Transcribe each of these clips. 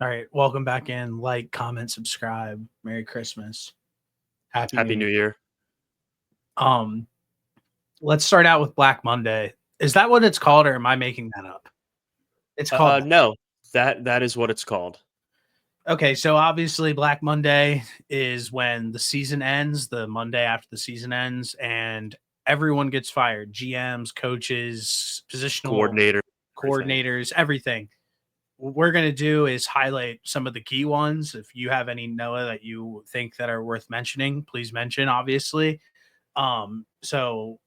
All right, welcome back in. Like, comment, subscribe. Merry Christmas. Happy New Happy New Year. Year. Um, let's start out with Black Monday. Is that what it's called, or am I making that up? It's called that. No, that is what it's called. Okay, so obviously Black Monday is when the season ends, the Monday after the season ends, and everyone gets fired. GMs, coaches, positional Coordinator, everything. coordinators, everything. What we're going to do is highlight some of the key ones. If you have any, Noah, that you think that are worth mentioning, please mention, obviously. So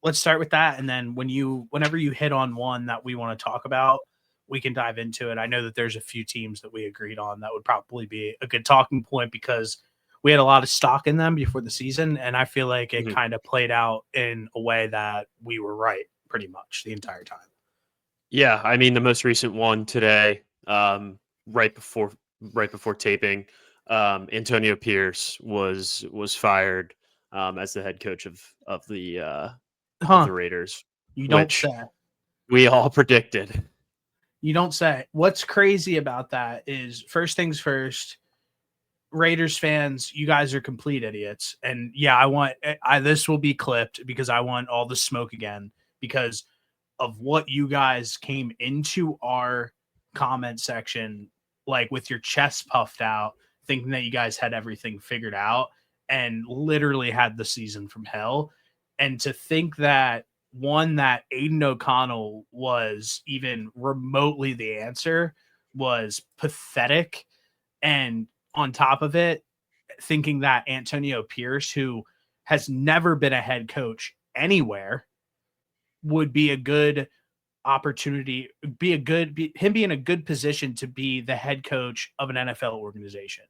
let's start with that. And then whenever you hit on one that we want to talk about, we can dive into it. I know that there's a few teams that we agreed on that would probably be a good talking point because we had a lot of stock in them before the season. And I feel like it kind of played out in a way that we were right pretty much the entire time. Yeah, I mean the most recent one today, right before taping, Antonio Pierce was fired as the head coach of the Raiders, You don't which say. we all predicted. You don't say. What's crazy about that is, first things first, Raiders fans, you guys are complete idiots. And yeah, this will be clipped because I want all the smoke again because of what you guys came into our comment section like with your chest puffed out, thinking that you guys had everything figured out and literally had the season from hell. And to think that that Aiden O'Connell was even remotely the answer was pathetic. And on top of it, thinking that Antonio Pierce, who has never been a head coach anywhere, would be a good opportunity, him being a good position to be the head coach of an NFL organization.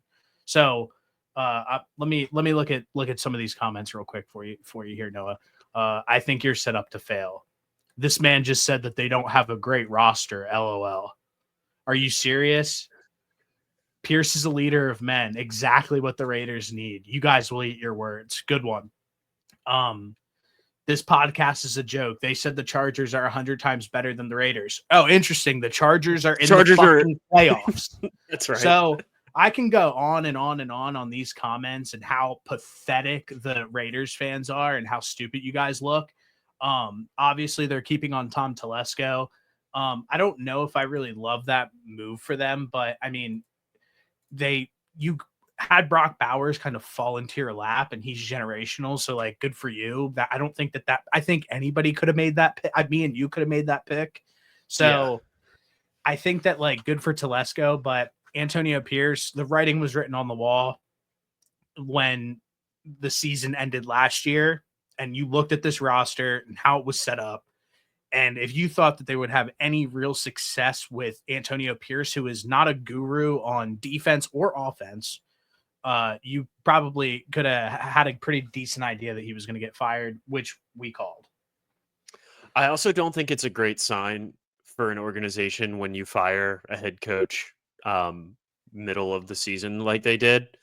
So let me look at some of these comments real quick for you here, Noah. I think you're set up to fail. This man just said that they don't have a great roster. LOL. Are you serious? Pierce is a leader of men. Exactly what the Raiders need. You guys will eat your words. Good one. This podcast is a joke. They said the Chargers are 100 times better than the Raiders. Oh, interesting. The Chargers are in the fucking playoffs. That's right. So I can go on and on and on these comments and how pathetic the Raiders fans are and how stupid you guys look. Obviously, they're keeping on Tom Telesco. I don't know if I really love that move for them, but I mean, you had Brock Bowers kind of fall into your lap and he's generational. So like, good for you. That I don't think I think anybody could have made that pick. Me and you could have made that pick. So yeah. I think that like good for Telesco, but Antonio Pierce, the writing was written on the wall when the season ended last year and you looked at this roster and how it was set up. And if you thought that they would have any real success with Antonio Pierce, who is not a guru on defense or offense, you probably could have had a pretty decent idea that he was going to get fired, which we called. I also don't think it's a great sign for an organization when you fire a head coach middle of the season like they did.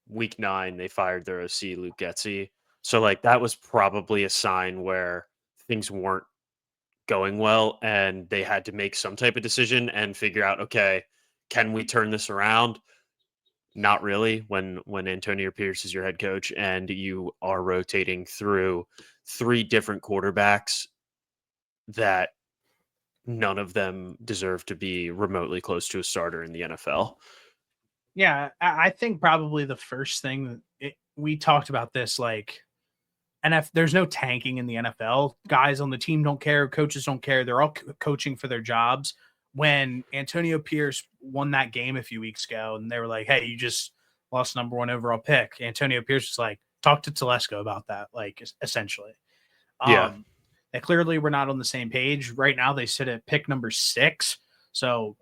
Week 9, they fired their OC, Luke Getsy. So like that was probably a sign where things weren't going well and they had to make some type of decision and figure out, okay, can we turn this around? Not really when Antonio Pierce is your head coach and you are rotating through 3 different quarterbacks that none of them deserve to be remotely close to a starter in the NFL. Yeah, I think probably the first thing we talked about this, like, there's no tanking in the NFL. Guys on the team don't care. Coaches don't care. They're all coaching for their jobs. When Antonio Pierce won that game a few weeks ago and they were like, hey, you just lost number 1 overall pick. Antonio Pierce was like, talk to Telesco about that, like, essentially. Yeah. They clearly were not on the same page. Right now they sit at pick number 6. So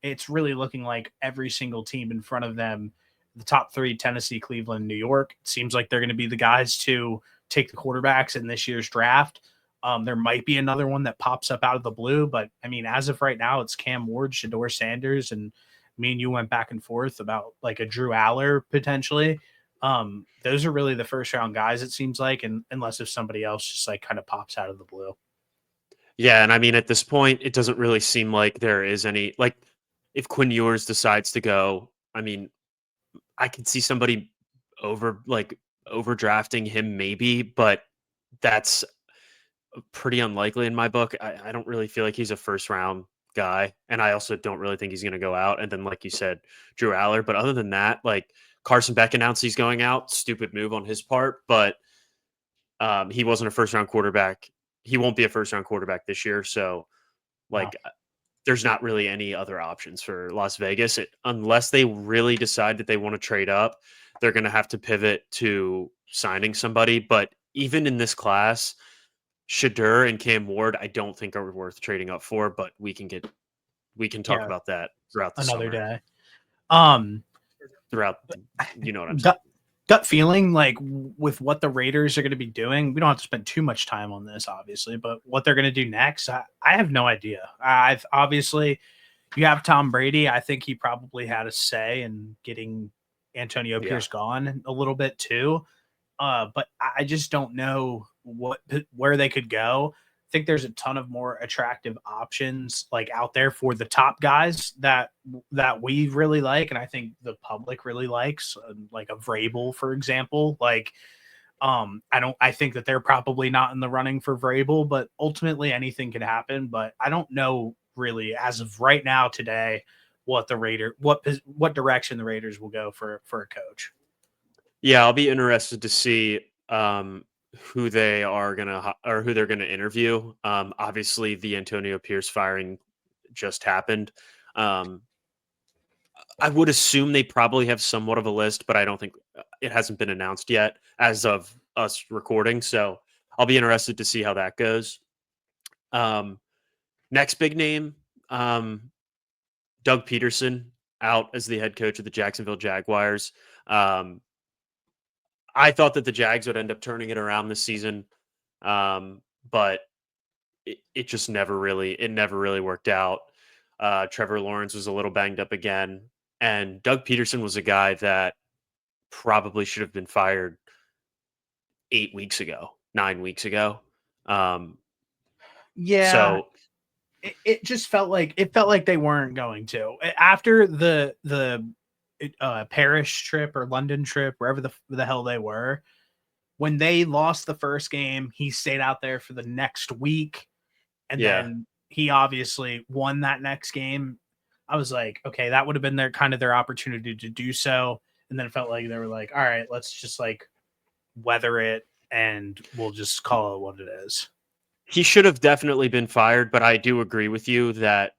it's really looking like every single team in front of them, the top 3, Tennessee, Cleveland, New York, it seems like they're going to be the guys to take the quarterbacks in this year's draft. There might be another one that pops up out of the blue, but I mean, as of right now, it's Cam Ward, Shedeur Sanders, and me and you went back and forth about like a Drew Aller potentially. Those are really the first round guys, it seems like, and unless if somebody else just like kind of pops out of the blue. Yeah, and I mean, at this point, it doesn't really seem like there is any, like, if Quinn Ewers decides to go, I mean, I could see somebody overdrafting him maybe, but that's pretty unlikely in my book. I don't really feel like he's a first round guy, and I also don't really think he's going to go out. And then, like you said, Drew Aller. But other than that, like Carson Beck announced he's going out. Stupid move on his part, but he wasn't a first round quarterback. He won't be a first round quarterback this year. So, No. like, there's not really any other options for Las Vegas unless they really decide that they want to trade up. They're going to have to pivot to signing somebody. But even in this class, Shadur and Cam Ward, I don't think are worth trading up for. But we can talk Yeah, about that throughout the another summer. day. You know what I'm saying. Gut feeling, like with what the Raiders are going to be doing, we don't have to spend too much time on this, obviously, but what they're going to do next, I have no idea. I've obviously, you have Tom Brady. I think he probably had a say in getting Antonio Yeah. Pierce gone a little bit too. But I just don't know where they could go. I think there's a ton of more attractive options like out there for the top guys that we really like, and I think the public really likes, like a Vrabel, for example. Like, I think that they're probably not in the running for Vrabel, but ultimately anything can happen. But I don't know really as of right now today what what direction the Raiders will go for a coach. Yeah, I'll be interested to see who they are gonna or who they're gonna interview. Obviously, the Antonio Pierce firing just happened. Um, I would assume they probably have somewhat of a list, but I don't think it hasn't been announced yet as of us recording. So I'll be interested to see how that goes. Um, Next big name, Doug Peterson out as the head coach of the Jacksonville Jaguars. Um, I thought that the Jags would end up turning it around this season, but it just never really worked out. Trevor Lawrence was a little banged up again, and Doug Peterson was a guy that probably should have been fired 8 weeks ago, 9 weeks ago. Um, Yeah, so it just felt like they weren't going to after the Paris trip or London trip, wherever the hell they were. When they lost the first game, he stayed out there for the next week, and yeah, then he obviously won that next game. I was like, okay, that would have been their opportunity to do so, and then it felt like they were like, all right, let's just like weather it, and we'll just call it what it is. he should have definitely been fired, but I do agree with you that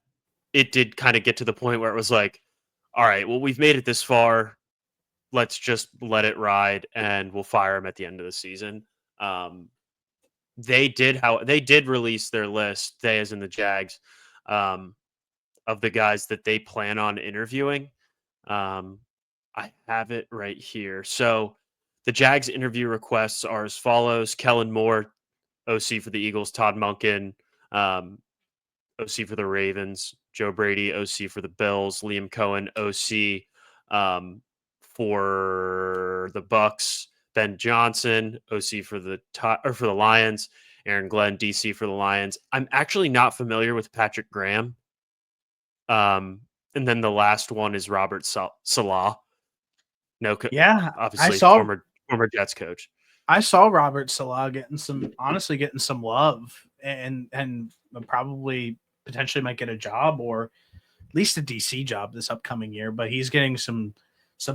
it did kind of get to the point where it was like, all right, well, we've made it this far. Let's just let it ride, and we'll fire him at the end of the season. Um, they did release their list. They, as in the Jags, um, of the guys that they plan on interviewing. Um, I have it right here. So the Jags interview requests are as follows: Kellen Moore, OC for the Eagles; Todd Monken, OC for the Ravens; Joe Brady, OC for the Bills; Liam Cohen, OC for the Bucks; Ben Johnson, OC for for the Lions; Aaron Glenn, DC for the Lions. I'm actually not familiar with Patrick Graham. And then the last one is Robert Salah. No, Yeah, I obviously saw former Jets coach. I saw Robert Salah honestly getting some love, and probably potentially might get a job, or at least a DC job this upcoming year. But he's getting some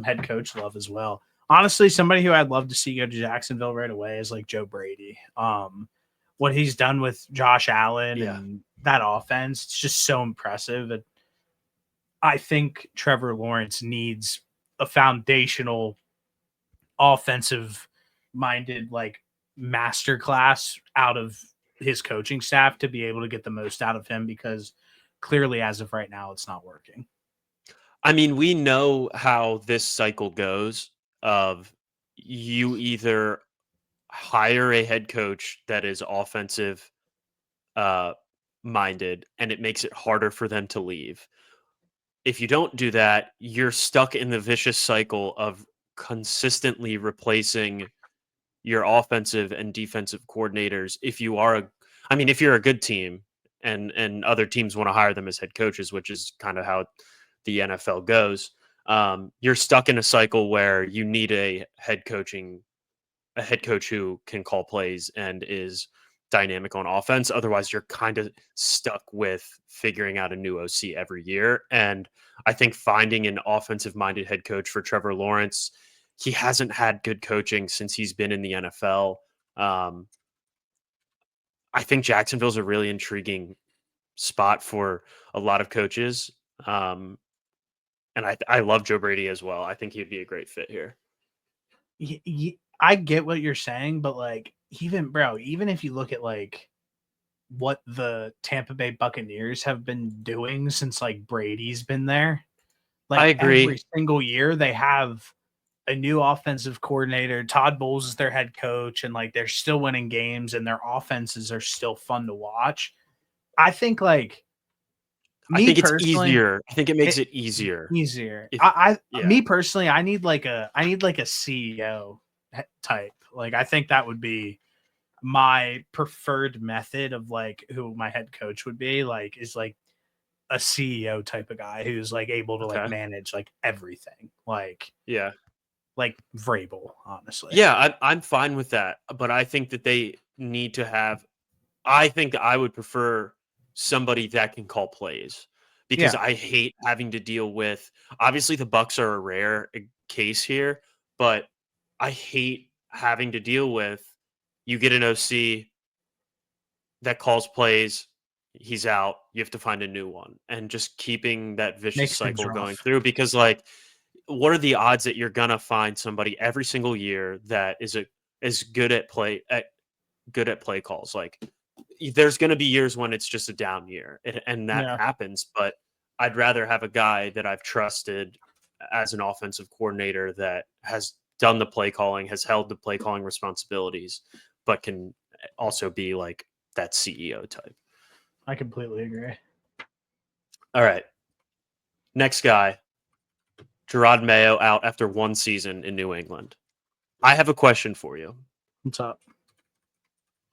head coach love as well. Honestly, somebody who I'd love to see go to Jacksonville right away is like Joe Brady. What he's done with Josh Allen Yeah. and that offense, it's just so impressive. And I think Trevor Lawrence needs a foundational offensive minded like masterclass out of his coaching staff to be able to get the most out of him, because clearly as of right now it's not working. I mean, we know how this cycle goes of you either hire a head coach that is offensive uh minded and it makes it harder for them to leave. If you don't do that, you're stuck in the vicious cycle of consistently replacing your offensive and defensive coordinators. If you're a good team and other teams want to hire them as head coaches, which is kind of how the NFL goes. You're stuck in a cycle where you need a head coach who can call plays and is dynamic on offense. Otherwise, you're kind of stuck with figuring out a new OC every year. And I think finding an offensive minded head coach for Trevor Lawrence, he hasn't had good coaching since he's been in the NFL. I think Jacksonville's a really intriguing spot for a lot of coaches. And I love Joe Brady as well. I think he'd be a great fit here. I get what you're saying, but like even if you look at like what the Tampa Bay Buccaneers have been doing since like Brady's been there, like I agree. every single year they have a new offensive coordinator. Todd Bowles is their head coach, and like they're still winning games, and their offenses are still fun to watch. I think like I think it's easier. I think it makes it easier. Me personally, I need like a CEO type. Like I think that would be my preferred method of like who my head coach would be, like is like a CEO type of guy who's like able to like manage like everything. Like Vrabel, honestly. Yeah, I'm fine with that. But I think that they need to have I think I would prefer somebody that can call plays because I hate having to deal with obviously the Bucks are a rare case here, but I hate having to deal with you get an OC that calls plays, he's out, you have to find a new one and just keeping that vicious cycle going through because like what are the odds that you're gonna find somebody every single year that is good at play calls? Like there's going to be years when it's just a down year and that happens, but I'd rather have a guy that I've trusted as an offensive coordinator that has done the play calling, has held the play calling responsibilities, but can also be like that CEO type. I completely agree. All right. Next guy, Gerard Mayo out after one season in New England. I have a question for you. What's up?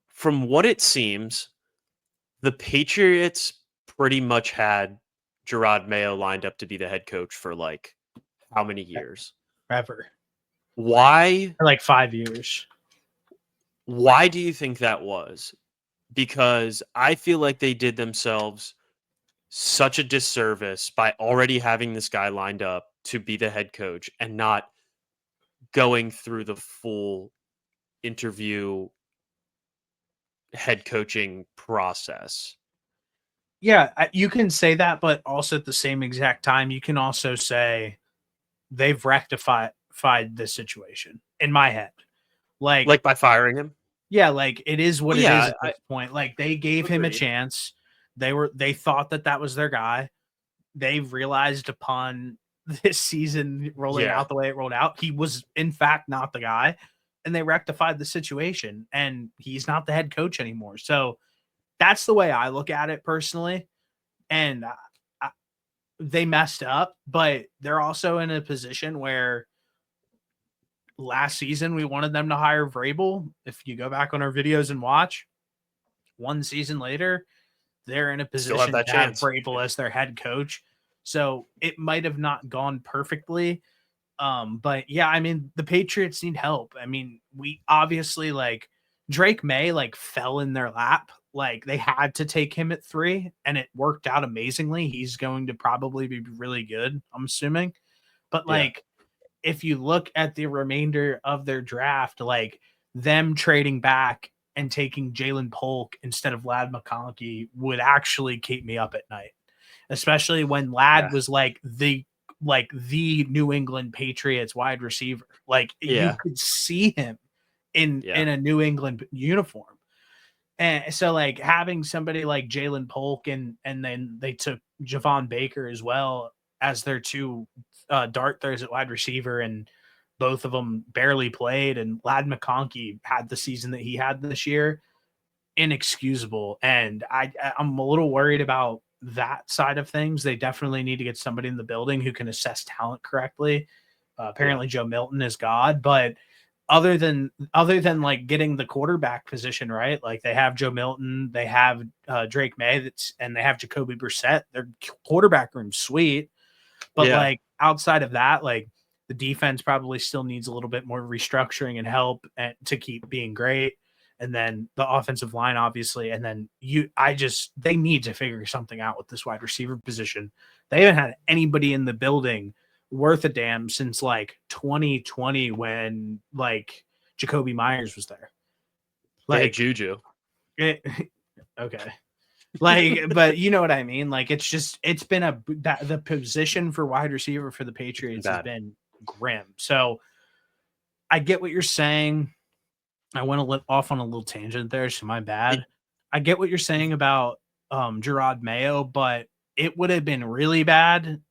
From what it seems, the Patriots pretty much had Gerard Mayo lined up to be the head coach for like how many years? Ever. Why? For like 5 years. Why do you think that was? Because I feel like they did themselves such a disservice by already having this guy lined up to be the head coach and not going through the full interview head coaching process. Yeah, you can say that, but also at the same exact time, you can also say they've rectified this situation in my head. Like by firing him? Yeah, like it is what it is at this point. Like they gave him a chance. They thought that was their guy. They realized upon this season rolling out the way it rolled out, he was in fact not the guy, and they rectified the situation, and he's not the head coach anymore. So that's the way I look at it personally. And they messed up, but they're also in a position where last season we wanted them to hire Vrabel. If you go back on our videos and watch, one season later, they're in a position to have Vrabel as their head coach. So it might have not gone perfectly. But yeah, I mean, the Patriots need help. I mean, we obviously like Drake May like fell in their lap. Like they had to take him at 3 and it worked out amazingly. He's going to probably be really good, I'm assuming. But like if you look at the remainder of their draft, like them trading back and taking Jalen Polk instead of Ladd McConkey would actually keep me up at night, especially when Ladd was like the New England Patriots wide receiver. Like you could see him in a New England uniform. And so like having somebody like Jalen Polk and then they took Javon Baker as well as their two dart throws at wide receiver, and both of them barely played, and Ladd McConkey had the season that he had this year. Inexcusable. And I'm a little worried about that side of things. They definitely need to get somebody in the building who can assess talent correctly. Apparently Joe Milton is God, but other than like getting the quarterback position right, like they have Joe Milton, they have Drake May, and they have Jacoby Brissett. Their quarterback room's sweet. But Yeah. like outside of that, like the defense probably still needs a little bit more restructuring and help to keep being great. And then the offensive line, obviously. And then they need to figure something out with this wide receiver position. They haven't had anybody in the building worth a damn since like 2020 when like Jacoby Myers was there. They had Like, Juju. okay. Like, but you know what I mean? Like, it's been the position for wide receiver for the Patriots has Bad. been grim. So I get what you're saying. I went off on a little tangent there, so my bad. I get what you're saying about Gerard Mayo, but it would have been really bad,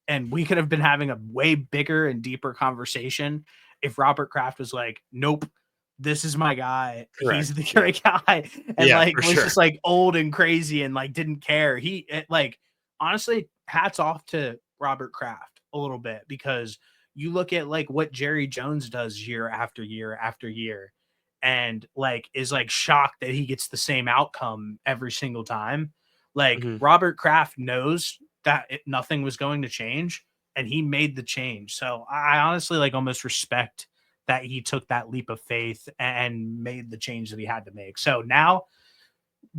and we could have been having a way bigger and deeper conversation if Robert Kraft was like, "Nope, this is my guy. Correct. He's the great guy," and Yeah, like for was sure. just like old and crazy and like didn't care. Like honestly, hats off to Robert Kraft a little bit because you look at like what Jerry Jones does year after year after year and like is like shocked that he gets the same outcome every single time. Like Mhm. Robert Kraft knows that nothing was going to change and he made the change. So I honestly like almost respect that he took that leap of faith and made the change that he had to make. So now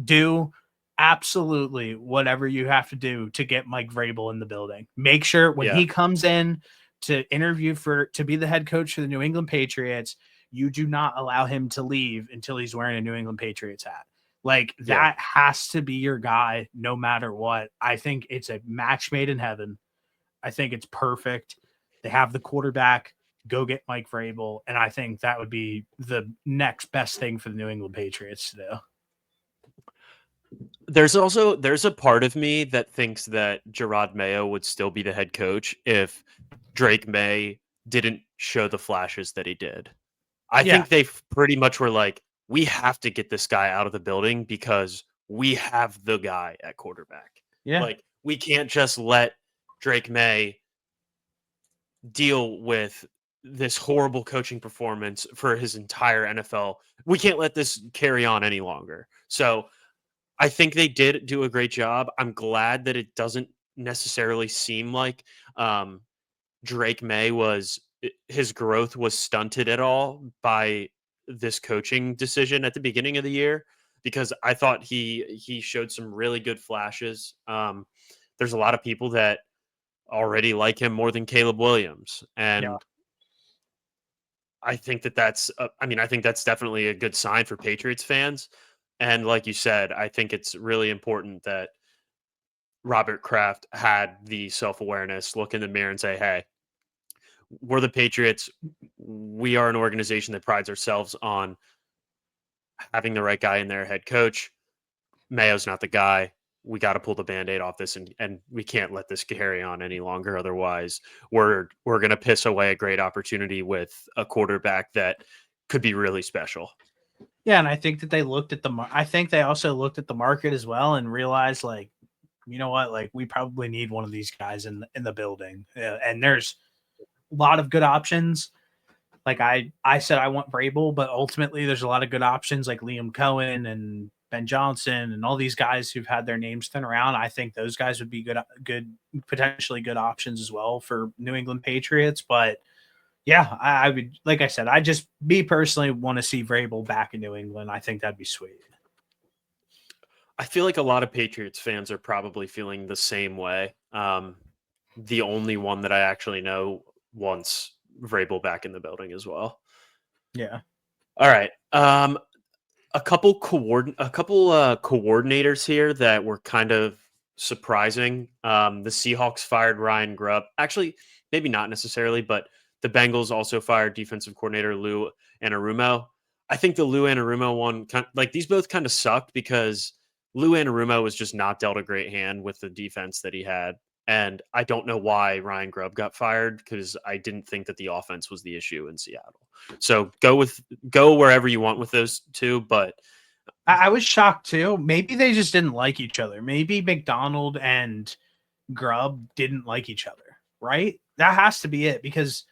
do absolutely whatever you have to do to get Mike Vrabel in the building. Make sure when Yeah. he comes in to interview to be the head coach for the New England Patriots, you do not allow him to leave until he's wearing a New England Patriots hat. Like Yeah. that has to be your guy no matter what. I think it's a match made in heaven. I think it's perfect. They have the quarterback. Go get Mike Vrabel. And I think that would be the next best thing for the New England Patriots to do. There's a part of me that thinks that Gerard Mayo would still be the head coach if Drake May didn't show the flashes that he did. I Yeah. think they pretty much were like, we have to get this guy out of the building because we have the guy at quarterback. Yeah. Like, we can't just let Drake May deal with this horrible coaching performance for his entire NFL. We can't let this carry on any longer. So I think they did do a great job. I'm glad that it doesn't necessarily seem like Drake May his growth was stunted at all by this coaching decision at the beginning of the year because I thought he showed some really good flashes. There's a lot of people that already like him more than Caleb Williams, Yeah. and I think I think that's definitely a good sign for Patriots fans. And like you said, I think it's really important that Robert Kraft had the self awareness, look in the mirror and say, hey, we're the Patriots. We are an organization that prides ourselves on having the right guy in there, head coach. Mayo's not the guy. We got to pull the band-aid off this and we can't let this carry on any longer. Otherwise, we're going to piss away a great opportunity with a quarterback that could be really special. Yeah, and I think that they looked at I think they also looked at the market as well and realized like, you know what, like we probably need one of these guys in the building. Yeah, and there's a lot of good options. Like I said I want Vrabel, but ultimately there's a lot of good options like Liam Cohen and Ben Johnson and all these guys who've had their names thrown around. I think those guys would be good potentially good options as well for New England Patriots, but yeah, I would, like I said, I just me personally want to see Vrabel back in New England. I think that'd be sweet. I feel like a lot of Patriots fans are probably feeling the same way. The only one that I actually know wants Vrabel back in the building as well. Yeah. All right. A couple coordinators here that were kind of surprising. The Seahawks fired Ryan Grubb. Actually, maybe not necessarily, but the Bengals also fired defensive coordinator Lou Anarumo. I think the Lou Anarumo one, like these both kind of sucked because Lou Anarumo was just not dealt a great hand with the defense that he had. And I don't know why Ryan Grubb got fired because I didn't think that the offense was the issue in Seattle. So go wherever you want with those two, but I was shocked too. Maybe they just didn't like each other. Maybe McDonald and Grubb didn't like each other, right? That has to be it because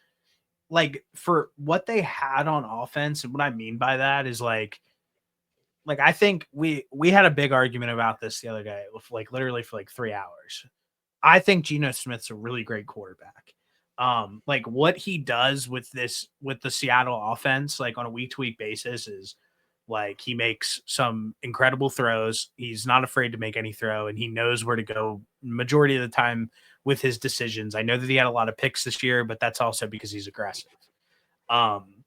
like for what they had on offense, and what I mean by that is like I think we had a big argument about this the other day with like literally for like 3 hours. I think Geno Smith's a really great quarterback. Like what he does with the Seattle offense, like on a week to week basis, is like he makes some incredible throws. He's not afraid to make any throw, and he knows where to go majority of the time with his decisions. I know that he had a lot of picks this year, but that's also because he's aggressive. Um,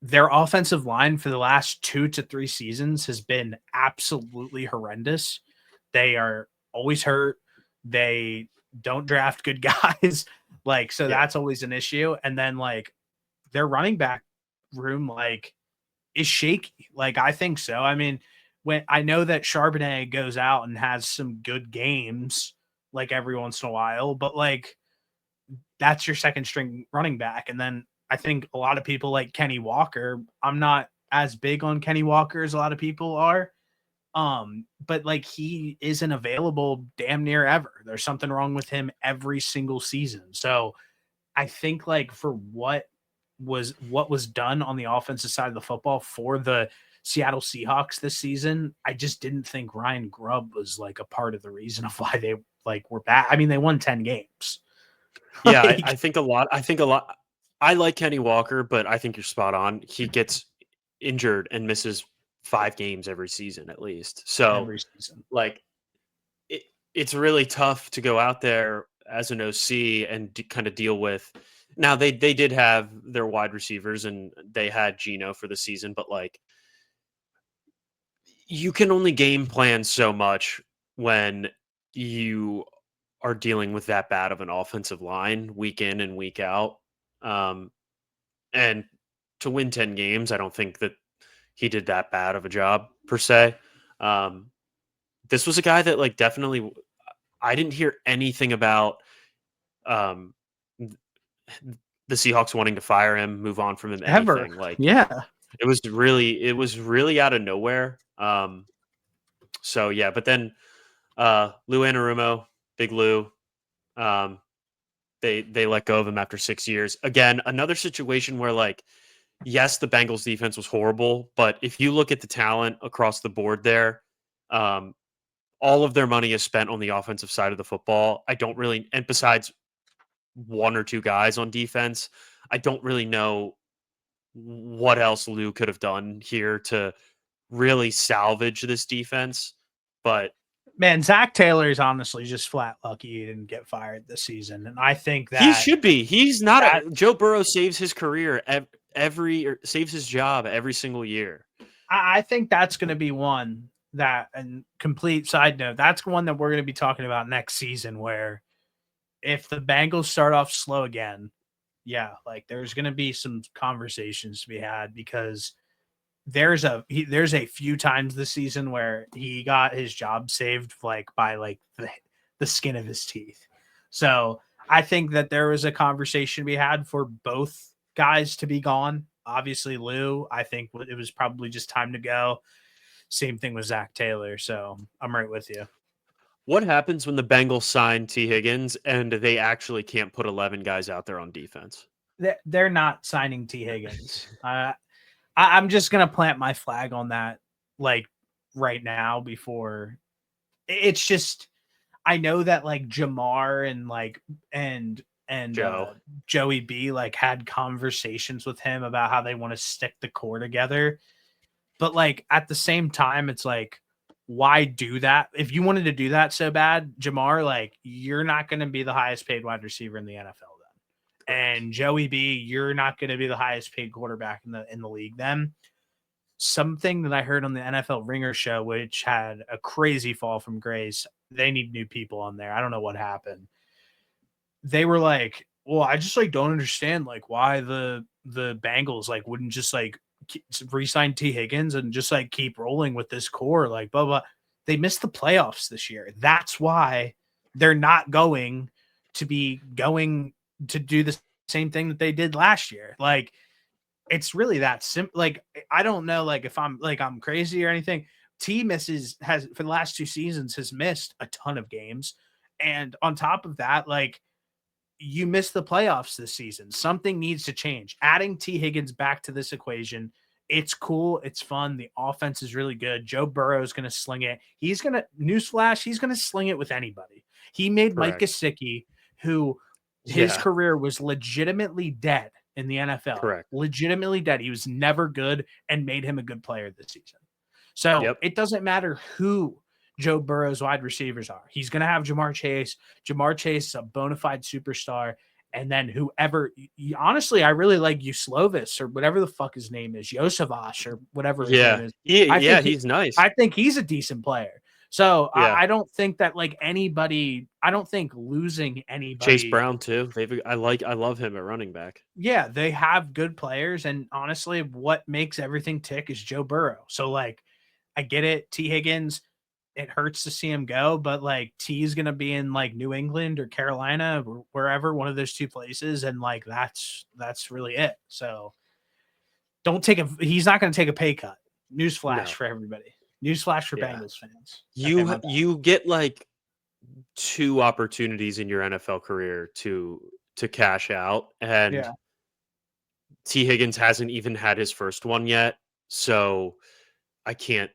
their offensive line for the last 2 to 3 seasons has been absolutely horrendous. They are always hurt. They don't draft good guys. Like, so Yeah. that's always an issue. And then like their running back room, like, is shaky. Like, I think so. I mean, when I know that Charbonnet goes out and has some good games like every once in a while, but like that's your second string running back. And then I think a lot of people like Kenny Walker. I'm not as big on Kenny Walker as a lot of people are. But like he isn't available damn near ever. There's something wrong with him every single season. So I think like for what was done on the offensive side of the football for the Seattle Seahawks this season, I just didn't think Ryan Grubb was like a part of the reason of why they like were bad. I mean, they won 10 games. Yeah, Like, I think a lot. I think a lot. I like Kenny Walker, but I think you're spot on. He gets injured and misses 5 games every season at least. So, every season. like, it's really tough to go out there as an OC and kind of deal with. Now they did have their wide receivers and they had Geno for the season, but like you can only game plan so much when you are dealing with that bad of an offensive line week in and week out. Um, and to win 10 games, I don't think that he did that bad of a job per se. Um, this was a guy that like definitely I didn't hear anything about um, the Seahawks wanting to fire him, move on from him, Ever. anything. Like Yeah. it was really out of nowhere. So yeah, but then Lou Anarumo, Big Lou, um, they let go of him after 6 years. Again, another situation where like yes, the Bengals defense was horrible, but if you look at the talent across the board there, um, all of their money is spent on the offensive side of the football. I don't really, and besides one or two guys on defense, I don't really know what else Lou could have done here to really salvage this defense. But Man, Zach Taylor is honestly just flat lucky he didn't get fired this season. And I think he that should be. He's not that a Joe Burrow saves his career every or saves his job every single year. I think that's going to be one that, and complete side note, that's one that we're going to be talking about next season. Where if the Bengals start off slow again, yeah, like there's going to be some conversations to be had because there's a few times this season where he got his job saved like by like the skin of his teeth. So I think that there was a conversation we had for both guys to be gone. Obviously, Lou, I think it was probably just time to go. Same thing with Zach Taylor. So I'm right with you. What happens when the Bengals sign T. Higgins and they actually can't put 11 guys out there on defense? They're not signing T. Higgins. I'm just gonna plant my flag on that, like right now. Before it's just, I know that like Jamar and like and Joe. Joey B like had conversations with him about how they want to stick the core together, but like at the same time, it's like, why do that? If you wanted to do that so bad, Jamar, like you're not going to be the highest paid wide receiver in the NFL then, and Joey B, you're not going to be the highest paid quarterback in the league then. Something that I heard on the NFL Ringer show, which had a crazy fall from grace. They need new people on there. I don't know what happened. They were like, "Well, I just like don't understand like why the Bengals like wouldn't just like re-sign T Higgins and just like keep rolling with this core like blah blah." They missed the playoffs this year. That's why they're not going to be going to do the same thing that they did last year. Like it's really that simple. Like I don't know, like if I'm crazy or anything. T misses has for the last 2 seasons has missed a ton of games, and on top of that, like you missed the playoffs this season. Something needs to change. Adding T Higgins back to this equation, it's cool, it's fun. The offense is really good. Joe Burrow is going to sling it. He's going to newsflash. He's going to sling it with anybody. He made Mike Correct. Gesicki, who his Yeah. career was legitimately dead in the NFL. Correct. Legitimately dead. He was never good and made him a good player this season. So Yep. it doesn't matter who Joe Burrow's wide receivers are. He's going to have Jamar Chase. Jamar Chase is a bona fide superstar. And then whoever, honestly, I really like Uslovis or whatever the fuck his name is, Yosavash or whatever his name Yeah. is. He's nice. I think he's a decent player. So Yeah. I don't think that like anybody, I don't think losing anybody. Chase Brown too. I love him at running back. Yeah, they have good players. And honestly, what makes everything tick is Joe Burrow. So like, I get it. T. Higgins, it hurts to see him go, but like T is going to be in like New England or Carolina or wherever, one of those two places. And like, that's really it. So he's not going to take a pay cut. Newsflash for everybody. Newsflash for Bengals fans. Okay, you get like 2 opportunities in your NFL career to cash out, and T. Higgins hasn't even had his first one yet, so I can't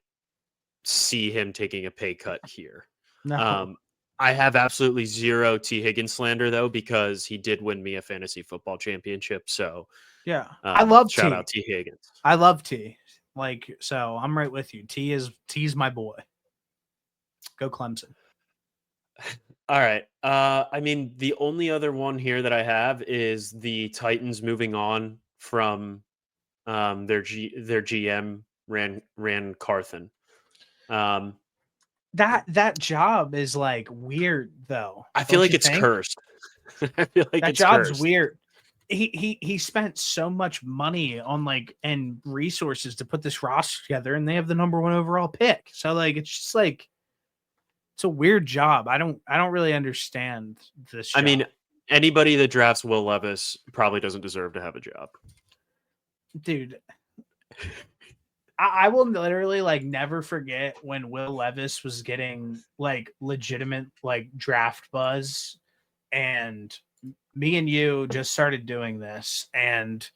see him taking a pay cut here. No. I have absolutely zero T. Higgins slander though, because he did win me a fantasy football championship. So yeah, I love shout T. out T. Higgins. I love T. Like, so I'm right with you. T's my boy. Go Clemson. All right. I mean, the only other one here that I have is the Titans moving on from their GM Ran Carthen. That job is like weird though. I feel like it's cursed. I feel like that it's job's cursed. Weird. He spent so much money on like and resources to put this roster together, and they have the number 1 overall pick. So like it's just like it's a weird job. I don't really understand this job. I mean, anybody that drafts Will Levis probably doesn't deserve to have a job. Dude, I will literally like never forget when Will Levis was getting like legitimate like draft buzz, and me and you just started doing this, and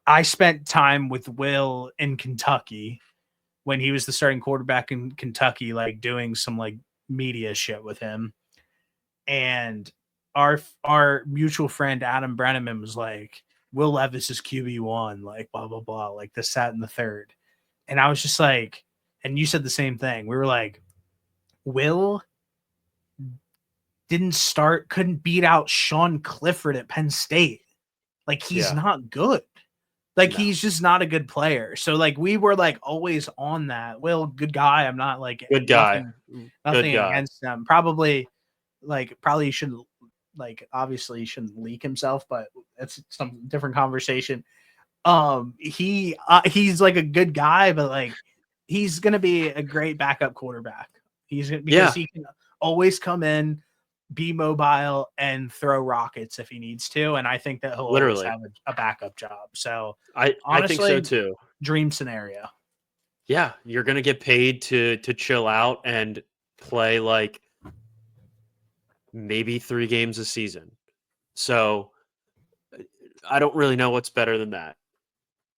I spent time with Will in Kentucky when he was the starting quarterback in Kentucky, like doing some like media shit with him. And our mutual friend Adam Brenneman was like, Will Levis is QB1, like blah blah blah, like this, that, and the third. And I was just like, and you said the same thing. We were like, Will couldn't beat out Sean Clifford at Penn State. Like he's not good. Like he's just not a good player. So like we were like always on that. Will, good guy. I'm not like good guy. Nothing against him. Probably shouldn't, like obviously he shouldn't leak himself, but it's some different conversation. He's like a good guy, but like he's gonna be a great backup quarterback. Because he can always come in, be mobile, and throw rockets if he needs to. And I think that he'll always have a backup job. So I think so too. Dream scenario. Yeah, you're gonna get paid to chill out and play like maybe 3 games a season. So I don't really know what's better than that.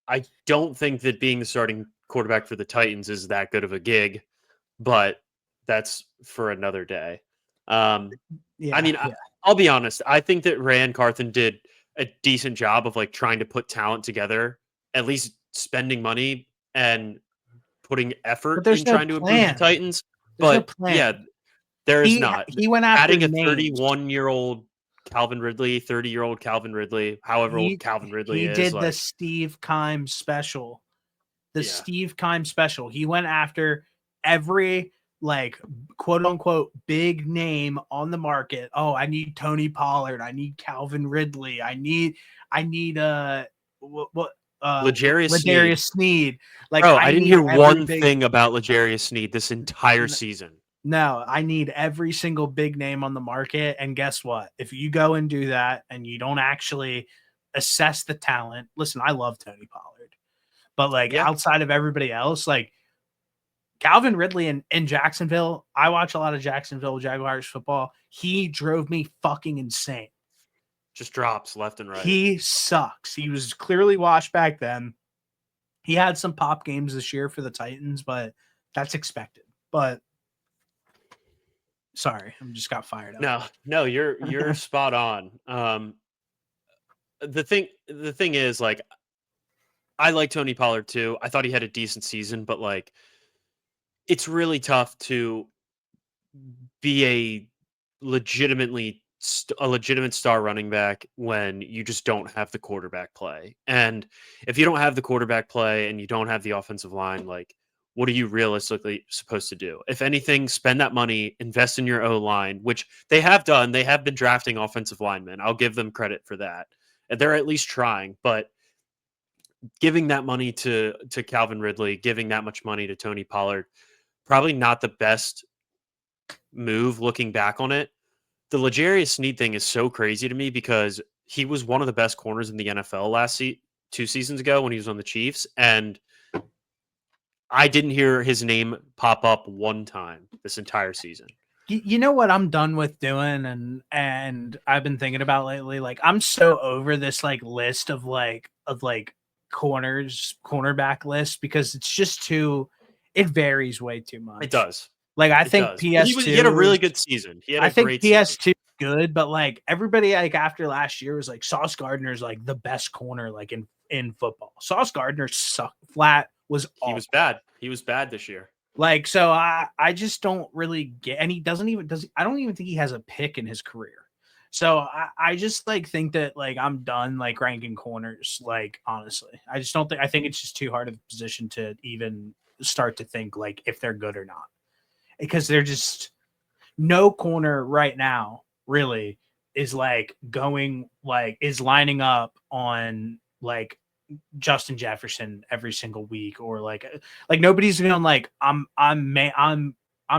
I don't think that being the starting quarterback for the Titans is that good of a gig, but that's for another day. I mean, I'll be honest. I think that Ran Carthen did a decent job of like trying to put talent together, at least spending money and putting effort in trying to improve the Titans. But yeah, there is not. He went after adding a 31-year-old Calvin Ridley, 30-year-old Calvin Ridley, however old Calvin Ridley is. He did the Steve Keim special. Steve Keim special. He went after every like quote unquote big name on the market. Oh, I need Tony Pollard. I need Calvin Ridley. I need L'Jarius Sneed. Like, bro, I didn't hear one thing about L'Jarius Sneed this entire season. No, I need every single big name on the market. And guess what? If you go and do that and you don't actually assess the talent, listen, I love Tony Pollard, but like outside of everybody else, like Calvin Ridley in Jacksonville, I watch a lot of Jacksonville Jaguars football. He drove me fucking insane. Just drops left and right. He sucks. He was clearly washed back then. He had some pop games this year for the Titans, but that's expected. But Sorry, I'm just got fired up. No, you're spot on. The thing is, like, I like Tony Pollard too. I thought he had a decent season, but like, it's really tough to be a legitimate star running back when you just don't have the quarterback play. And if you don't have the quarterback play and you don't have the offensive line, like, what are you realistically supposed to do? If anything, spend that money, invest in your O line, which they have done. They have been drafting offensive linemen. I'll give them credit for that. And they're at least trying, but giving that money to Calvin Ridley, giving that much money to Tony Pollard, probably not the best move looking back on it. The L'Jarius Sneed thing is so crazy to me because he was one of the best corners in the NFL 2 seasons ago when he was on the Chiefs, and I didn't hear his name pop up one time this entire season. You know what I'm done with doing, and I've been thinking about lately. Like, I'm so over this like list of cornerback list, because it's just too. It varies way too much. It does. Like, I It think does. PS2. He had a really good season. He had a great season. I think PS2 good, but like everybody like after last year was like Sauce Gardner's like the best corner like in football. Sauce Gardner sucked flat. He was bad. He was bad this year. Like, so I just don't really get, and he doesn't even I don't even think he has a pick in his career. So I just like think that like I'm done like ranking corners. Like, honestly, I just don't think, I think it's just too hard of a position to even start to think like if they're good or not, because they're just, no corner right now really is like going like is lining up on like Justin Jefferson every single week, or like nobody's going like I'm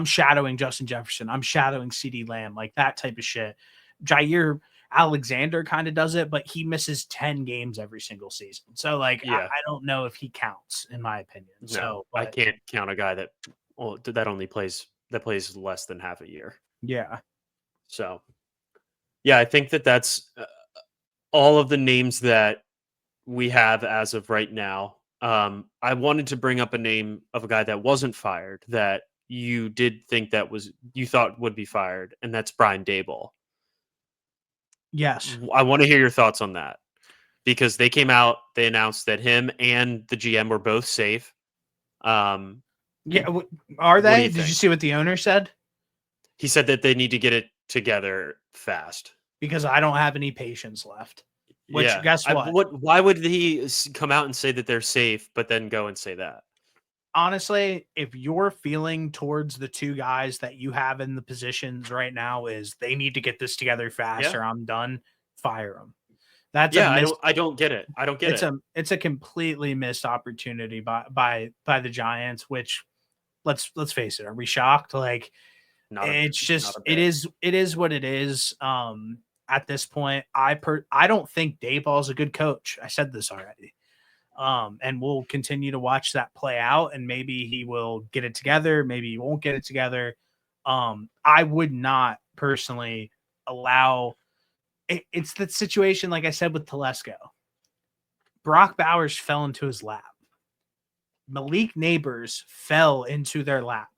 shadowing Justin Jefferson, I'm shadowing CD Lamb, like that type of shit. Jair Alexander kind of does it, but he misses 10 games every single season. So like, Yeah. I don't know if he counts in my opinion. No, so I can't count a guy that only plays less than half a year. Yeah. So, yeah, I think that's all of the names that we have as of right now. I wanted to bring up a name of a guy that wasn't fired that you did think you thought would be fired, and that's Brian Daboll. Yes. I want to hear your thoughts on that, because they came out, they announced that him and the GM were both safe. Yeah, are they? You Did think? you see what the owner said? He said that they need to get it together fast. Because I don't have any patience left. Which, guess what? Why would he come out and say that they're safe, but then go and say that? Honestly, if your feeling towards the two guys that you have in the positions right now is they need to get this together fast or I'm done, fire them. That's I don't get it. I don't get it. It's a completely missed opportunity by the Giants, which let's face it, are we shocked? Like, it is what it is. At this point, I don't think Daboll's a good coach. I said this already. And we'll continue to watch that play out, and maybe he will get it together, maybe he won't get it together. I would not personally allow it's the situation, like I said, with Telesco. Brock Bowers fell into his lap. Malik Neighbors fell into their lap.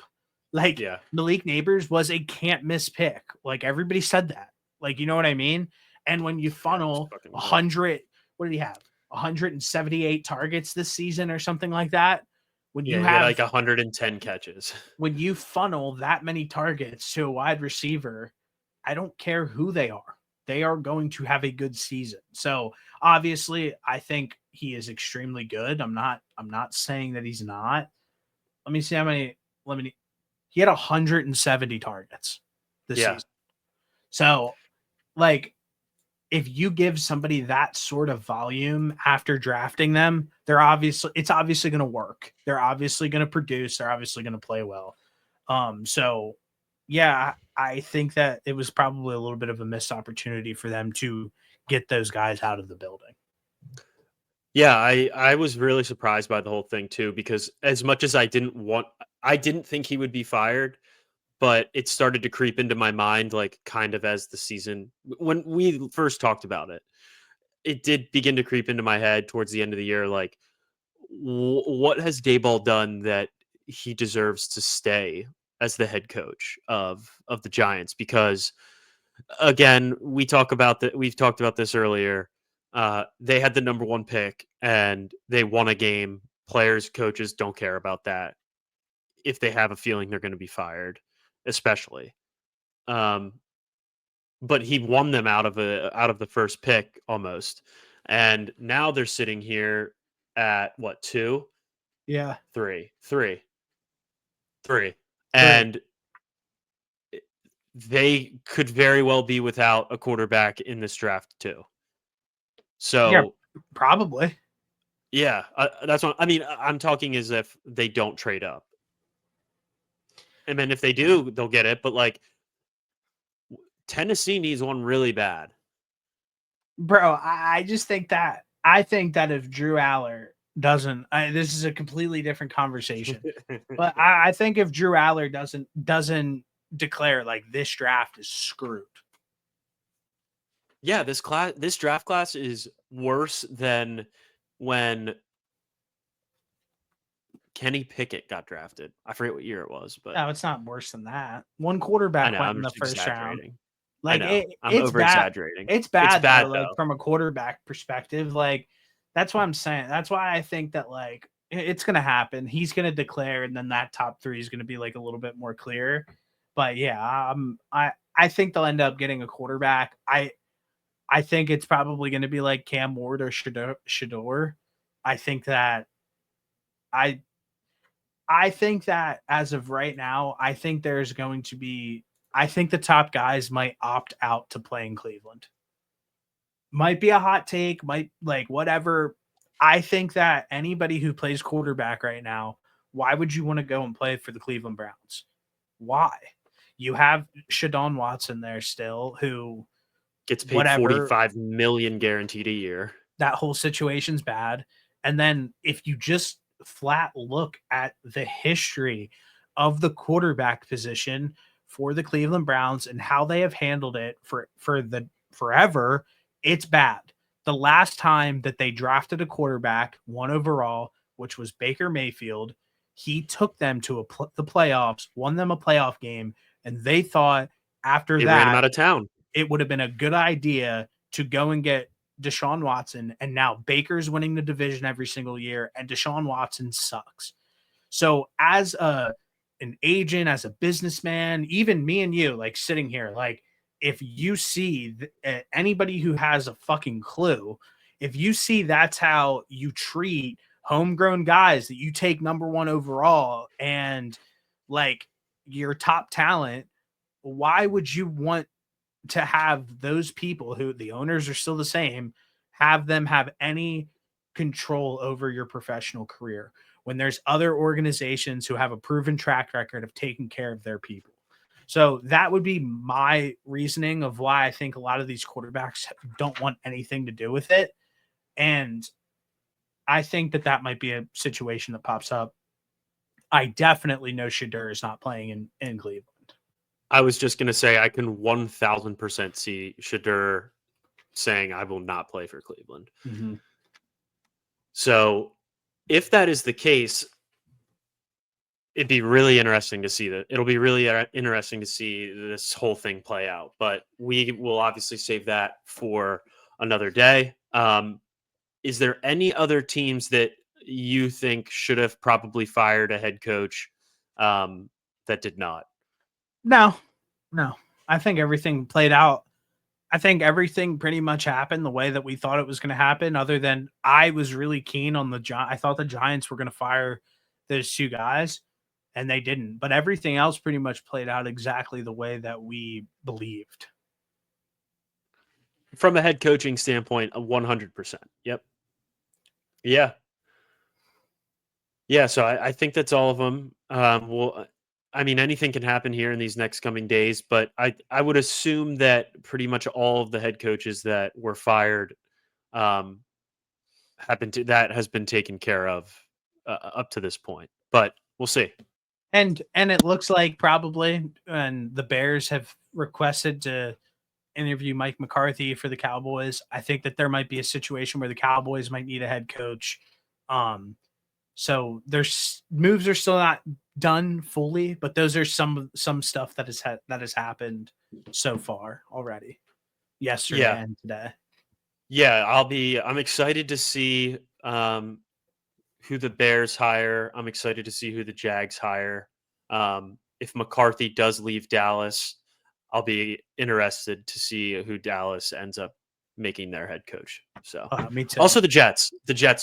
Like, Malik Neighbors was a can't miss pick. Like, everybody said that. Like, you know what I mean? And when you funnel 100, what did he have? 178 targets this season or something like that. When you have like 110 catches. When you funnel that many targets to a wide receiver, I don't care who they are going to have a good season. So obviously, I think he is extremely good. I'm not saying that he's not. Let me see how many. He had 170 targets this season. So, like, if you give somebody that sort of volume after drafting them, it's obviously going to work. They're obviously going to produce. They're obviously going to play well. So yeah, I think that it was probably a little bit of a missed opportunity for them to get those guys out of the building. Yeah, I was really surprised by the whole thing too, because as much as I didn't think he would be fired, but it started to creep into my mind, like, kind of as the season, when we first talked about it, it did begin to creep into my head towards the end of the year. Like, what has Daboll done that he deserves to stay? as the head coach of the Giants, because again, we've talked about this earlier. They had the number one pick and they won a game. Players, coaches don't care about that if they have a feeling they're going to be fired, especially. Um, but he won them out of the first pick almost, and now they're sitting here at what, two, Yeah, three, three. and they could very well be without a quarterback in this draft too. Yeah, So probably. yeah, that's what I mean. I'm talking as if they don't trade up, and then if they do, they'll get it. But like Tennessee needs one really bad. Bro, I just think that if Drew Aller doesn't, this is a completely different conversation. But I think if Drew Aller doesn't declare like this draft is screwed. Yeah, this draft class is worse than when Kenny Pickett got drafted. I forget what year it was, but No, it's not worse than that. One I quarterback know went I'm in the just first round. exaggerating. I Like know I'm it's over bad. exaggerating. It's It's bad though. bad Like though. from a quarterback perspective, like that's what I'm saying. That's why I think that like it's gonna happen. He's gonna declare, and then that top three is gonna be like a little bit more clear. But yeah, I think they'll end up getting a quarterback. I think it's probably going to be like Cam Ward or Shador. I think that I I think that as of right now, I think there's going to be I think the top guys might opt out to play in Cleveland. Might be a hot take, might like whatever. I think that anybody who plays quarterback right now, why would you want to go and play for the Cleveland Browns? Why? You have Shadon Watson there still, who Gets paid whatever, 45 million guaranteed a year. that whole situation's bad. And then if you just flat look at the history of the quarterback position for the Cleveland Browns and how they have handled it for the forever, it's bad. The last time that they drafted a quarterback, one overall, which was Baker Mayfield, he took them to the playoffs, won them a playoff game, and they thought after They ran him that out of town. it would have been a good idea to go and get Deshaun Watson. And now Baker's winning the division every single year, and Deshaun Watson sucks. So as an agent, as a businessman, even me and you, like sitting here, like if you see anybody who has a fucking clue, if you see that's how you treat homegrown guys that you take number one overall and like your top talent, why would you want to have those people who the owners are still the same, have them have any control over your professional career when there's other organizations who have a proven track record of taking care of their people? So that would be my reasoning of why I think a lot of these quarterbacks don't want anything to do with it. And I think that that might be a situation that pops up. I definitely know Shadur is not playing in Cleveland. I was just gonna say I can 1000% see Shadur saying I will not play for Cleveland. Mm-hmm. So if that is the case, it'd be really interesting to see that. It'll be really interesting to see this whole thing play out. But we will obviously save that for another day. Is there any other teams that you think should have probably fired a head coach that did not? No, no. I think everything played out. I think everything pretty much happened the way that we thought it was going to happen, other than I was really keen on the Giants. I thought the Giants were going to fire those two guys, and they didn't. But everything else pretty much played out exactly the way that we believed. From a head coaching standpoint, 100%. Yep. Yeah. Yeah. So I think that's all of them. Well, I mean, anything can happen here in these next coming days, but I would assume that pretty much all of the head coaches that were fired um, that has been taken care of up to this point. But we'll see. And it looks like probably, and the Bears have requested to interview Mike McCarthy for the Cowboys. I think that there might be a situation where the Cowboys might need a head coach. So there's moves are still not done fully, but those are some stuff that has happened so far already, yesterday Yeah. and today. Yeah, I'm excited to see who the Bears hire. I'm excited to see who the Jags hire. If McCarthy does leave Dallas, I'll be interested to see who Dallas ends up making their head coach. So, Me too. also the Jets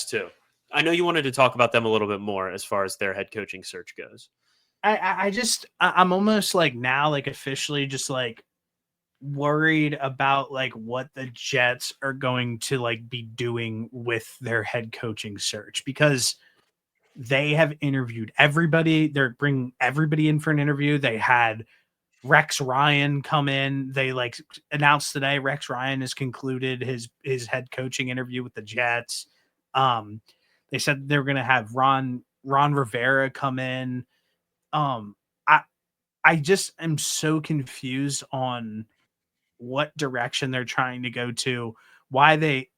too. I know you wanted to talk about them a little bit more as far as their head coaching search goes. I'm almost like now, like officially just like worried about like what the Jets are going to like be doing with their head coaching search, because they have interviewed everybody. They're bringing everybody in for an interview. They had Rex Ryan come in. They like announced today Rex Ryan has concluded his head coaching interview with the Jets. Um, they said they were going to have Ron Rivera come in. Um, I I just am so confused on what direction they're trying to go to, why they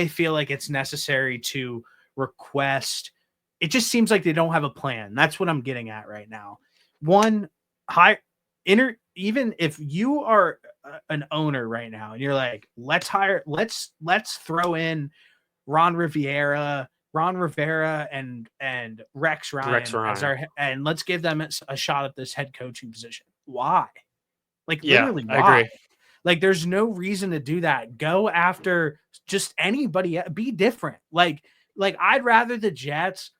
feel like it's necessary to request. It just seems like they don't have a plan. That's what I'm getting at right now. One, high even if you are an owner right now and you're like, let's throw in Ron Rivera and Rex Rex Ryan as Ryan. our, and let's give them a shot at this head coaching position. Why? Like Yeah, literally I why? agree. Like there's no reason to do that. Go after just anybody. Be different. Like I'd rather the Jets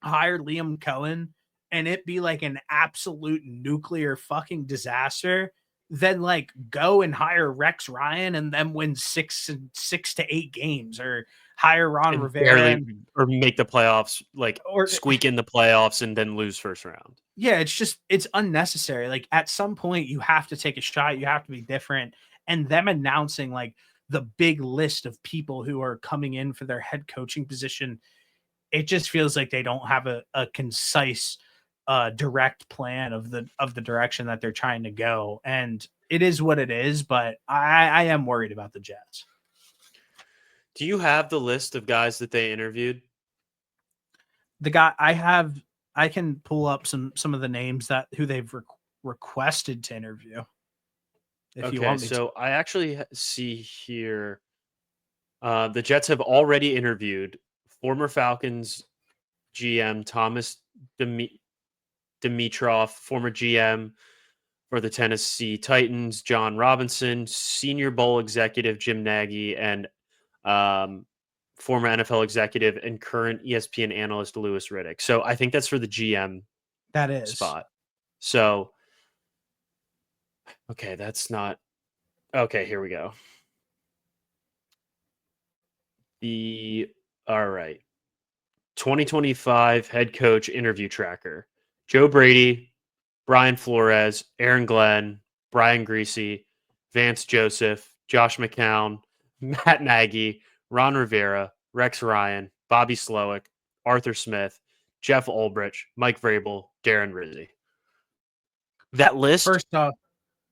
hire Liam Cohen and it be like an absolute nuclear fucking disaster than like go and hire Rex Ryan and then win 6 to 8 games, or hire Ron And Rivera barely and or make the playoffs, like or squeak in the playoffs and then lose first round. yeah, it's unnecessary. Like at some point you have to take a shot, you have to be different. And them announcing like the big list of people who are coming in for their head coaching position, it just feels like they don't have a concise direct plan of the direction that they're trying to go. And it is what it is, but I am worried about the Jets. Do you have the list of guys that they interviewed? The guy I can pull up some of the names that who they've requested to interview if you Okay, want me to. so I actually see here the Jets have already interviewed former Falcons GM Thomas Dimitroff, former GM for the Tennessee Titans John Robinson, Senior Bowl executive Jim Nagy, and um, former NFL executive and current ESPN analyst Louis Riddick. So I think that's for the GM That is. spot. So, okay, that's not okay. Here we go. All right. 2025 head coach interview tracker. Joe Brady, Brian Flores, Aaron Glenn, Brian Greasy, Vance Joseph, Josh McCown, Matt Nagy, Ron Rivera, Rex Ryan, Bobby Slowick, Arthur Smith, Jeff Ulbrich, Mike Vrabel, Darren Rizzi. That list, First off,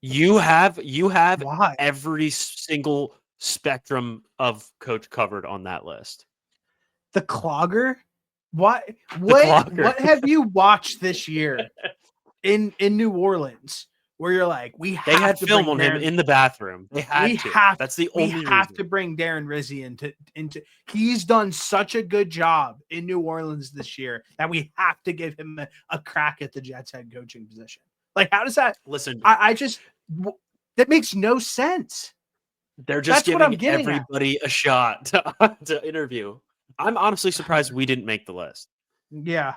you have why? every single spectrum of coach covered on that list. The clogger? What The clocker. what have you watched this year in New Orleans where you're like, we They have had to film bring on him Darren in the bathroom. They we had to. have That's the we only have reason. to bring Darren Rizzi into he's done such a good job in New Orleans this year that we have to give him a crack at the Jets head coaching position. Like how does that Listen, I just that makes no sense. they're just That's what I'm giving getting at. everybody a shot to interview. I'm honestly surprised we didn't make the list. Yeah,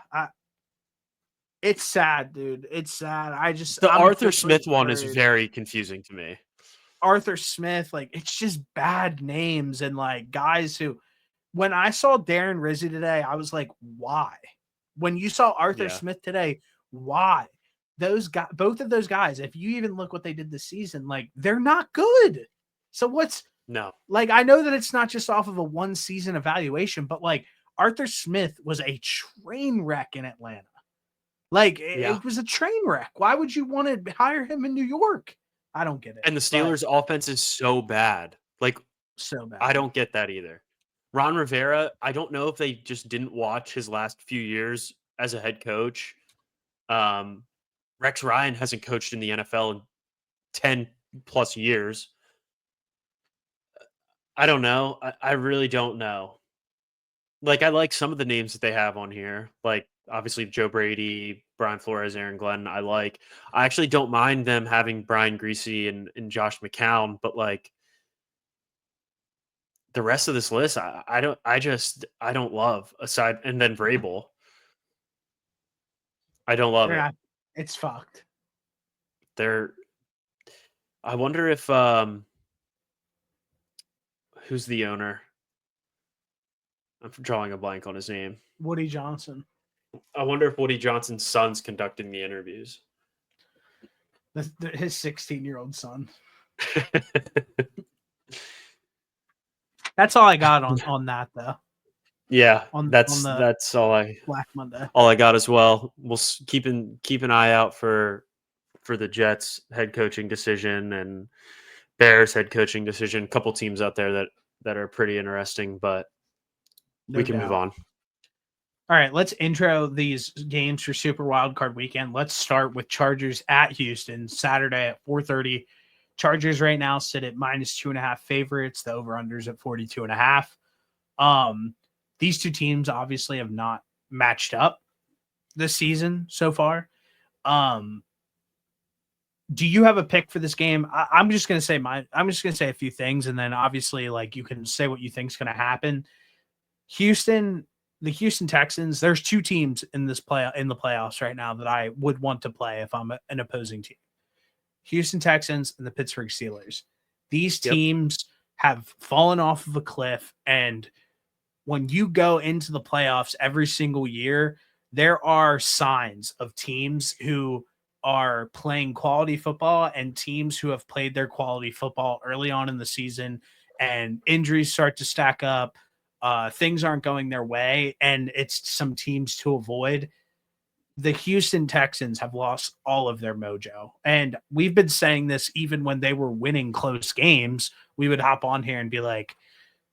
it's sad, dude. It's sad. The I'm Arthur just Smith like one is worried. very confusing to me. Arthur Smith, like it's just bad names and like guys who, when I saw Darren Rizzi today, I was like, why? When you saw Arthur Yeah. Smith today, why? Those guys, both of those guys, if you even look what they did this season, like they're not good. So what's No. like, I know that it's not just off of a one season evaluation, but like Arthur Smith was a train wreck in Atlanta. Like Yeah. it was a train wreck. Why would you want to hire him in New York? I don't get it. And the But Steelers' offense is so bad. Like, so bad. I don't get that either. Ron Rivera, I don't know if they just didn't watch his last few years as a head coach Rex Ryan hasn't coached in the NFL in 10 plus years. I don't know. I really don't know. Like, I like some of the names that they have on here, like obviously Joe Brady, Brian Flores, Aaron Glenn. I actually don't mind them having Brian Greasy and Josh McCown, but like the rest of this list, I don't love aside, and then Vrabel. I don't love it. It's fucked. I wonder if who's the owner? I'm drawing a blank on his name. Woody Johnson. I wonder if Woody Johnson's son's conducting the interviews. His 16-year-old son. That's all I got on that though. Yeah, that's all Black Monday. All I got as well. We'll keep an eye out for the Jets head coaching decision and Bears head coaching decision. A couple teams out there that are pretty interesting, but we can move on. All right, let's intro these games for Super Wildcard Weekend. Let's start with Chargers at Houston, Saturday at 4:30. Chargers right now sit at -2.5 favorites. The over-unders at 42.5. These two teams obviously have not matched up this season so far. Do you have a pick for this game? I'm just going to say I'm just going to say a few things, and then obviously, like, you can say what you think is going to happen. The Houston Texans. There's two teams in the playoffs right now that I would want to play if I'm an opposing team. Houston Texans and the Pittsburgh Steelers. These teams have fallen off of a cliff, and when you go into the playoffs every single year, there are signs of teams who are playing quality football and teams who have played their quality football early on in the season, and injuries start to stack up. Things aren't going their way, and it's some teams to avoid. The Houston Texans have lost all of their mojo. And we've been saying this even when they were winning close games. We would hop on here and be like,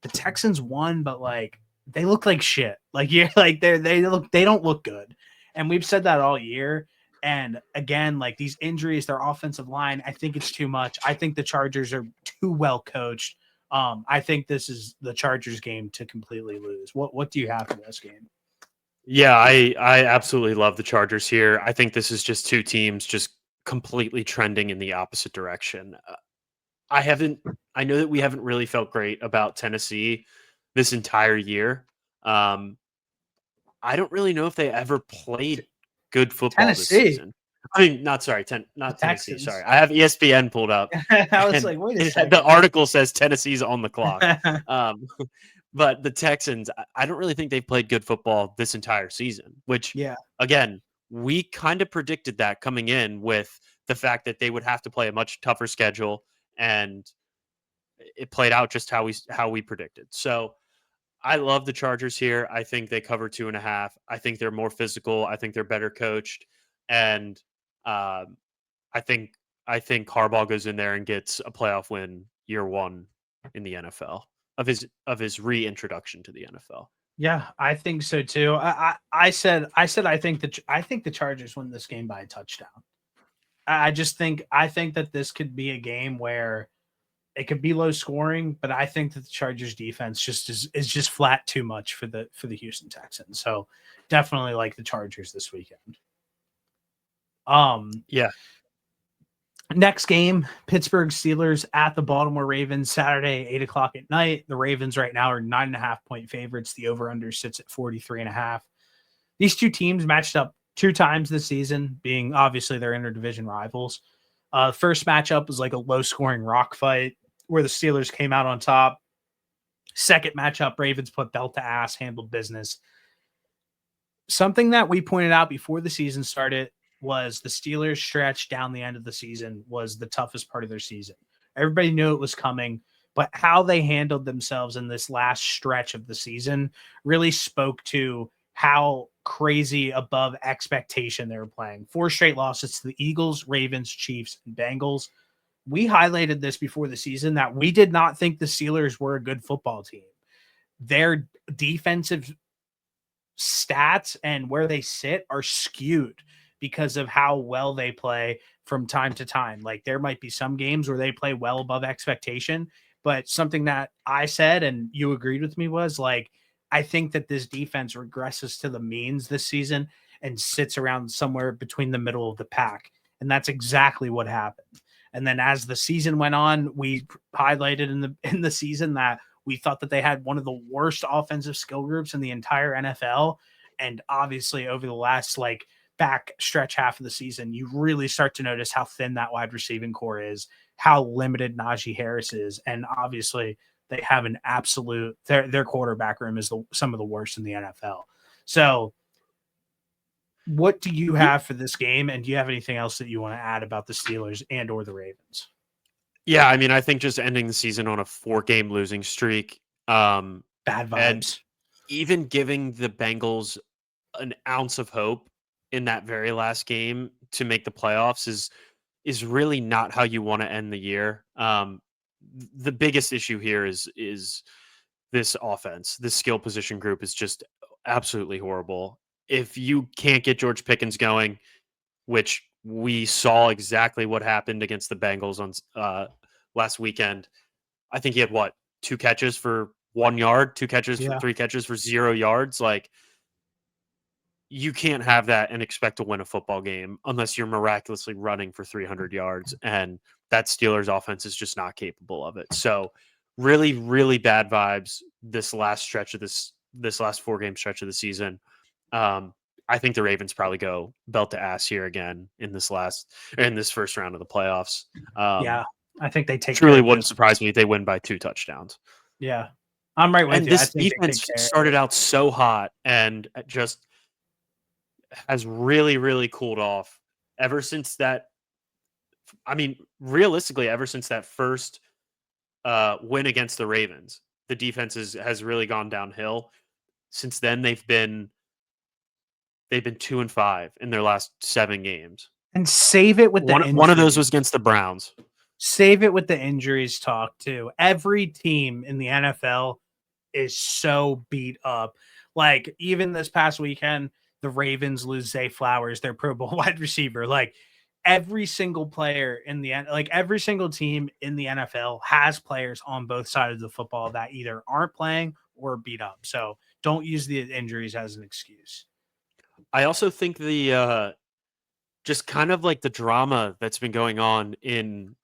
the Texans won, but like they look like shit. Like, you're like they don't look good. And we've said that all year. And again, like these injuries, their offensive line, I think it's too much. I think the Chargers are too well coached. I think this is the Chargers game to completely lose. What do you have for this game? Yeah, I absolutely love the Chargers here. I think this is just two teams just completely trending in the opposite direction. I know that we haven't really felt great about Tennessee this entire year. I don't really know if they ever played good football this season. I mean, not Tennessee. Texans. Sorry, I have ESPN pulled up. I was like, wait a second. The article says Tennessee's on the clock. But the Texans, I don't really think they've played good football this entire season, which, again, we kind of predicted that coming in with the fact that they would have to play a much tougher schedule, and it played out just how we predicted. So I love the Chargers here. I think they cover 2.5. I think they're more physical. I think they're better coached. And I think Harbaugh goes in there and gets a playoff win year one in the NFL. Of his reintroduction to the NFL. Yeah, I think so too. I said I think the Chargers win this game by a touchdown. I think that this could be a game where it could be low scoring, but I think that the Chargers defense just is just flat too much for the Houston Texans. So definitely like the Chargers this weekend. Yeah. Next game, Pittsburgh Steelers at the Baltimore Ravens, Saturday, 8:00 at night. The Ravens right now are 9.5-point favorites. The over-under sits at 43.5. These two teams matched up 2 times this season, being obviously their interdivision rivals. First matchup was like a low-scoring rock fight where the Steelers came out on top. Second matchup, Ravens put belt to ass, handled business. Something that we pointed out before the season started was the Steelers stretch down the end of the season was the toughest part of their season. Everybody knew it was coming, but how they handled themselves in this last stretch of the season really spoke to how crazy above expectation they were playing. 4 straight losses to the Eagles, Ravens, Chiefs, and Bengals. We highlighted this before the season that we did not think the Steelers were a good football team. Their defensive stats and where they sit are skewed because of how well they play from time to time. Like there might be some games where they play well above expectation, but something that I said and you agreed with me was like, I think that this defense regresses to the means this season and sits around somewhere between the middle of the pack. And that's exactly what happened. And then as the season went on, we highlighted in the season that we thought that they had one of the worst offensive skill groups in the entire NFL. And obviously over the last like back stretch half of the season, you really start to notice how thin that wide receiving core is, how limited Najee Harris is. And obviously they have an absolute their quarterback room is some of the worst in the NFL. So what do you have for this game? And do you have anything else that you want to add about the Steelers and or the Ravens? Yeah, I mean, I think just ending the season on a 4-game losing streak, Bad and vibes. even giving the Bengals an ounce of hope in that very last game to make the playoffs is really not how you want to end the year. The biggest issue here is this offense. This skill position group is just absolutely horrible. If you can't get George Pickens going, which we saw exactly what happened against the Bengals on last weekend. I think he had what, 2 catches for 1 yard, 2 catches for Yeah. 3 catches for 0 yards. Like, you can't have that and expect to win a football game unless you're miraculously running for 300 yards, and that Steelers offense is just not capable of it. So, really, really bad vibes this last stretch of this last 4-game stretch of the season. I think the Ravens probably go belt to ass here again in this first round of the playoffs. Yeah. I think they take care Truly of wouldn't business. surprise me if they win by 2 touchdowns. Yeah. I'm right with And you. I this think they take defense care of started it. out so hot and just has really, really cooled off ever since that. I mean, realistically, ever since that first win against the Ravens, the defense has really gone downhill. Since then, they've been 2-5 in their last 7 games. And save it with the One of those injuries. was against the Browns. Save it with the injuries talk too. Every team in the NFL is so beat up. Like even this past weekend, the Ravens lose Zay Flowers, their Pro Bowl wide receiver. Like every single player in like every single team in the NFL has players on both sides of the football that either aren't playing or beat up. So don't use the injuries as an excuse. I also think the just kind of like the drama that's been going on in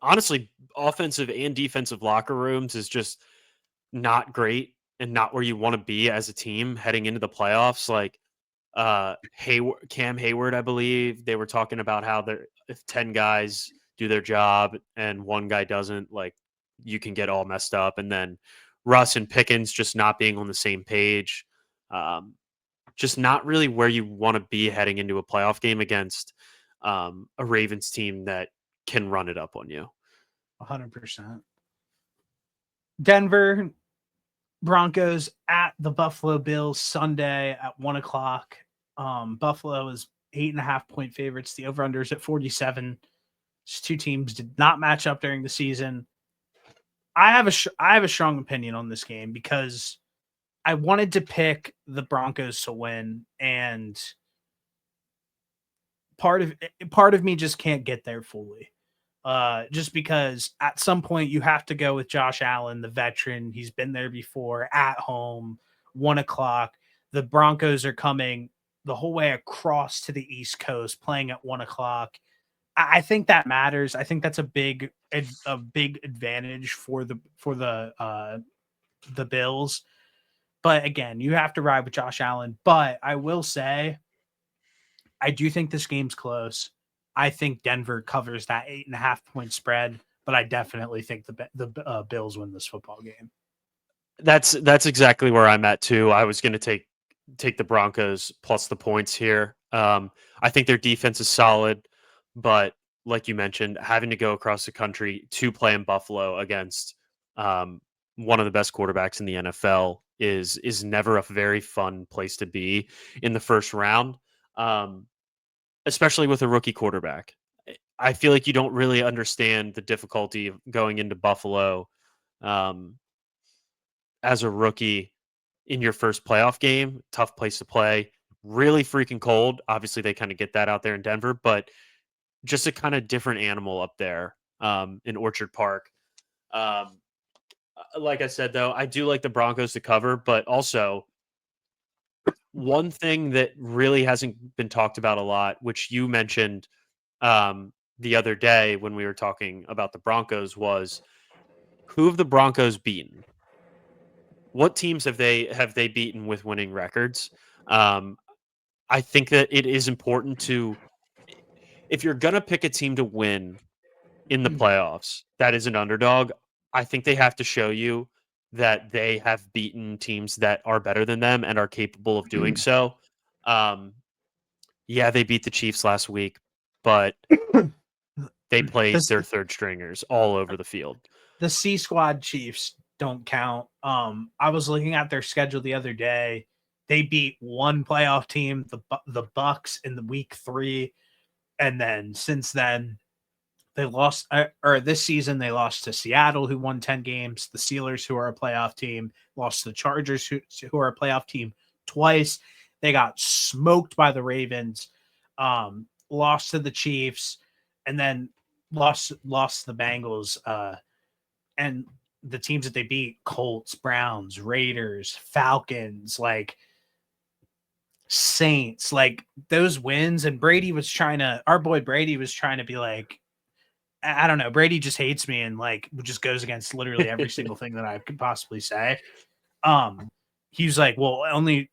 honestly offensive and defensive locker rooms is just not great and not where you want to be as a team heading into the playoffs. Like Cam Hayward, I believe they were talking about how if 10 guys do their job and one guy doesn't, like you can get all messed up. And then Russ and Pickens just not being on the same page. Just not really where you want to be heading into a playoff game against a Ravens team that can run it up on you. 100%. Denver Broncos at the Buffalo Bills Sunday at 1:00. Buffalo is 8.5-point favorites. The over-under is at 47. These two teams did not match up during the season. I have a strong opinion on this game because I wanted to pick the Broncos to win, and part of me just can't get there fully. Just because at some point you have to go with Josh Allen, the veteran. He's been there before at home, 1:00. The Broncos are coming the whole way across to the East Coast, playing at 1:00. I think that matters. I think that's a big advantage for the Bills. But again, you have to ride with Josh Allen. But I will say, I do think this game's close. I think Denver covers that 8.5-point spread, but I definitely think the Bills win this football game. That's exactly where I'm at too. I was going to take the Broncos plus the points here. I think their defense is solid, but like you mentioned, having to go across the country to play in Buffalo against one of the best quarterbacks in the NFL is never a very fun place to be in the first round, especially with a rookie quarterback. I feel like you don't really understand the difficulty of going into Buffalo as a rookie in your first playoff game. Tough place to play. really freaking cold. Obviously, they kind of get that out there in Denver, but just a kind of different animal up there in Orchard Park. Like I said, though, I do like the Broncos to cover, but also one thing that really hasn't been talked about a lot, which you mentioned the other day when we were talking about the Broncos, was who have the Broncos beaten? What teams have they beaten with winning records? Um, I think that it is important to, if you're gonna pick a team to win in the playoffs that is an underdog, I think they have to show you that they have beaten teams that are better than them and are capable of doing so. Um, yeah, they beat the Chiefs last week, but they played This their third stringers all over the field. the C squad Chiefs don't count. I was looking at their schedule the other day. They beat one playoff team, the Bucks, in the week 3, and then since then they lost. Or this season they lost to Seattle, who won 10 games. The Steelers, who are a playoff team, lost to the Chargers, who are a playoff team, twice. They got smoked by the Ravens. Lost to the Chiefs, and then lost to the Bengals. And the teams that they beat: Colts, Browns, Raiders, Falcons, like Saints, like those wins. And Brady was trying to, our boy Brady was trying to be like, I don't know, Brady just hates me and like just goes against literally every single thing that I could possibly say. Um, he's like, well, only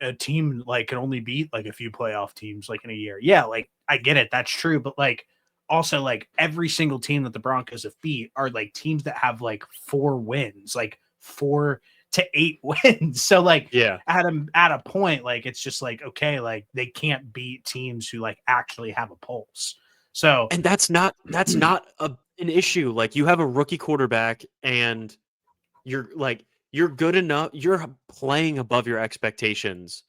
a team like can only beat like a few playoff teams like in a year. Yeah, like I get it, that's true, but like also like every single team that the Broncos have beat are like teams that have like 4 wins, like 4 to 8 wins. So like Yeah. at a point, like it's just like okay, like they can't beat teams who like actually have a pulse. So And that's not an issue. Like you have a rookie quarterback and you're good enough. You're playing above your expectations.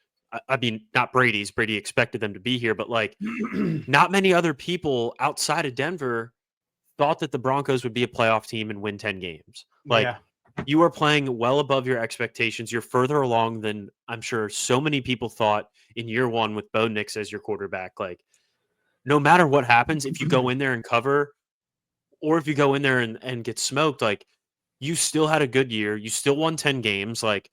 I mean, not Brady's. Brady expected them to be here, but like not many other people outside of Denver thought that the Broncos would be a playoff team and win 10 games. Like yeah. you are playing well above your expectations. You're further along than I'm sure so many people thought in year 1 with Bo Nix as your quarterback. Like no matter what happens, if you go in there and cover, or if you go in there and get smoked, like you still had a good year. You still won 10 games. Like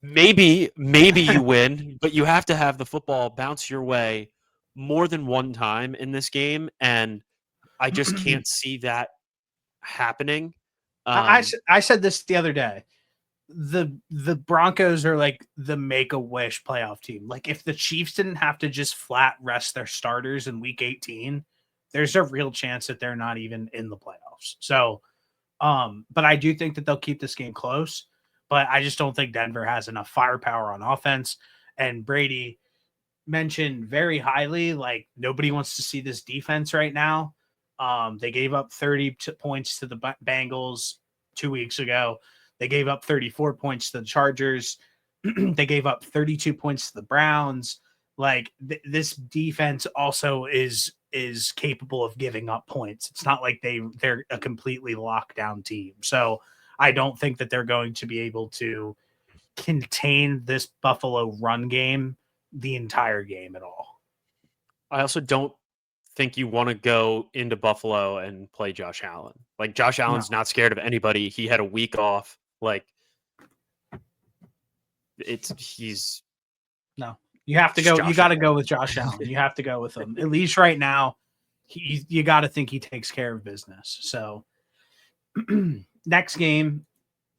maybe you win, but you have to have the football bounce your way more than one time in this game. And I just can't see that happening. Um, I said this the other day. The Broncos are like the make a wish playoff team. Like if the Chiefs didn't have to just flat rest their starters in week 18, there's a real chance that they're not even in the playoffs. So but I do think that they'll keep this game close, but I just don't think Denver has enough firepower on offense. And Brady mentioned very highly, like nobody wants to see this defense right now. They gave up 30 points to the Bengals 2 weeks ago. They gave up 34 points to the Chargers. They gave up 32 points to the Browns. Like this defense also is capable of giving up points. It's not like they're a completely locked down team. So I don't think that they're going to be able to contain this Buffalo run game the entire game at all. I also don't think you want to go into Buffalo and play Josh Allen. Like Josh No, Allen's not scared of anybody. He had a week off. Like he's no. You have to just go. You Josh got to Allen. go with Josh Allen. You have to go with him. At least right now, you got to think he takes care of business. So next game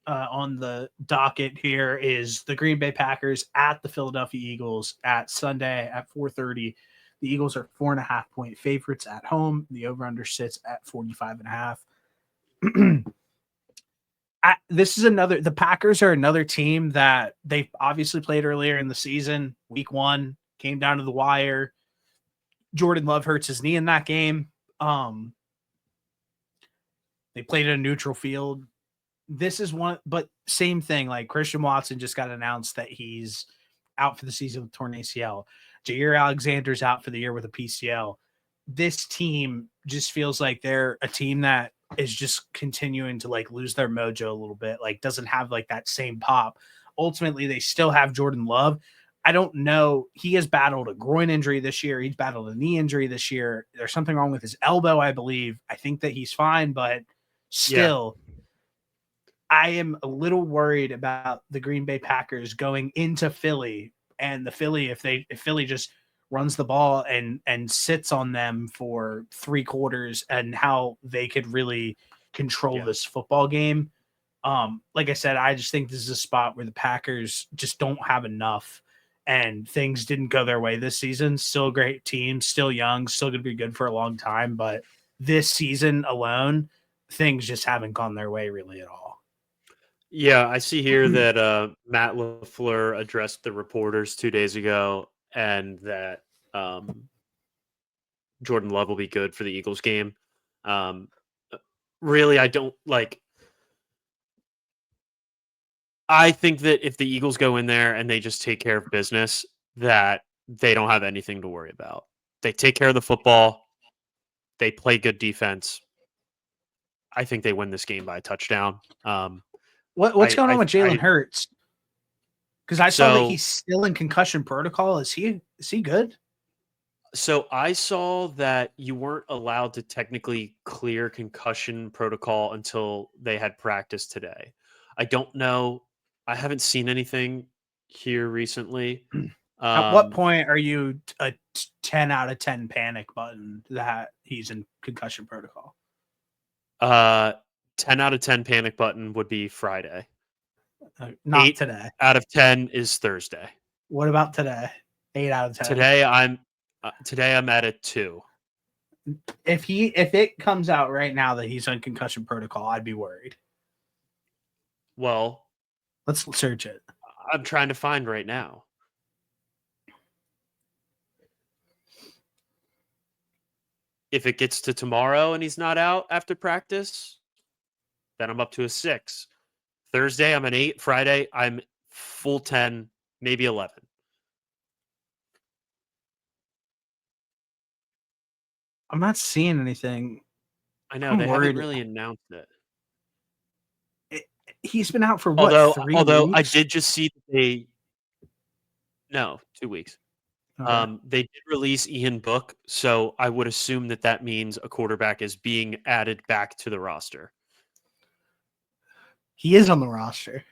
on the docket here is the Green Bay Packers at the Philadelphia Eagles at Sunday at 4:30. The Eagles are 4.5-point favorites at home. The over/under sits at 45.5. This is another. The Packers are another team that they obviously played earlier in the season. Week 1 came down to the wire. Jordan Love hurts his knee in that game. They played at a neutral field. This is one, but same thing. Like Christian Watson just got announced that he's out for the season with torn ACL. Jair Alexander's out for the year with a PCL. This team just feels like they're a team that is just continuing to like lose their mojo a little bit, like doesn't have like that same pop. ultimately they still have Jordan Love. I don't know. He has battled a groin injury this year. He's battled a knee injury this year. There's something wrong with his elbow, I believe. I think that he's fine, but still, I am a little worried about the Green Bay Packers going into Philly, and the Philly, if Philly just runs the ball and sits on them for 3 quarters, and how they could really control this football game. Like I said, I just think this is a spot where the Packers just don't have enough, and things didn't go their way this season. Still a great team, still young, still going to be good for a long time, but this season alone, things just haven't gone their way really at all. Yeah, I see here that Matt LaFleur addressed the reporters 2 days ago, and that Jordan Love will be good for the Eagles game. Um, really, I don't like. I think that if the Eagles go in there and they just take care of business, that they don't have anything to worry about. They take care of the football. They play good defense. I think they win this game by a touchdown. What's going on with Jalen I Hurts? Because I saw that so he's still in concussion protocol. Is he good? so I saw that you weren't allowed to technically clear concussion protocol until they had practice today. I don't know. I haven't seen anything here recently. At what Um, point are you a 10 out of 10 panic button that he's in concussion protocol? uh, 10 out of 10 panic button would be Friday. Not 8 today. out of 10 is Thursday. What about today? 8 out of 10. Today I'm at a 2. If it comes out right now that he's on concussion protocol, I'd be worried. Well, let's search it. I'm trying to find right now. If it gets to tomorrow and he's not out after practice, then I'm up to a 6. Thursday, I'm an 8. Friday, I'm full 10, maybe 11. I'm not seeing anything. I know I'm they haven't worried. really announced it. He's been out for what, Although 3 I weeks? did just see that 2 weeks. Okay. They did release Ian Book, so I would assume that means a quarterback is being added back to the roster. He is on the roster.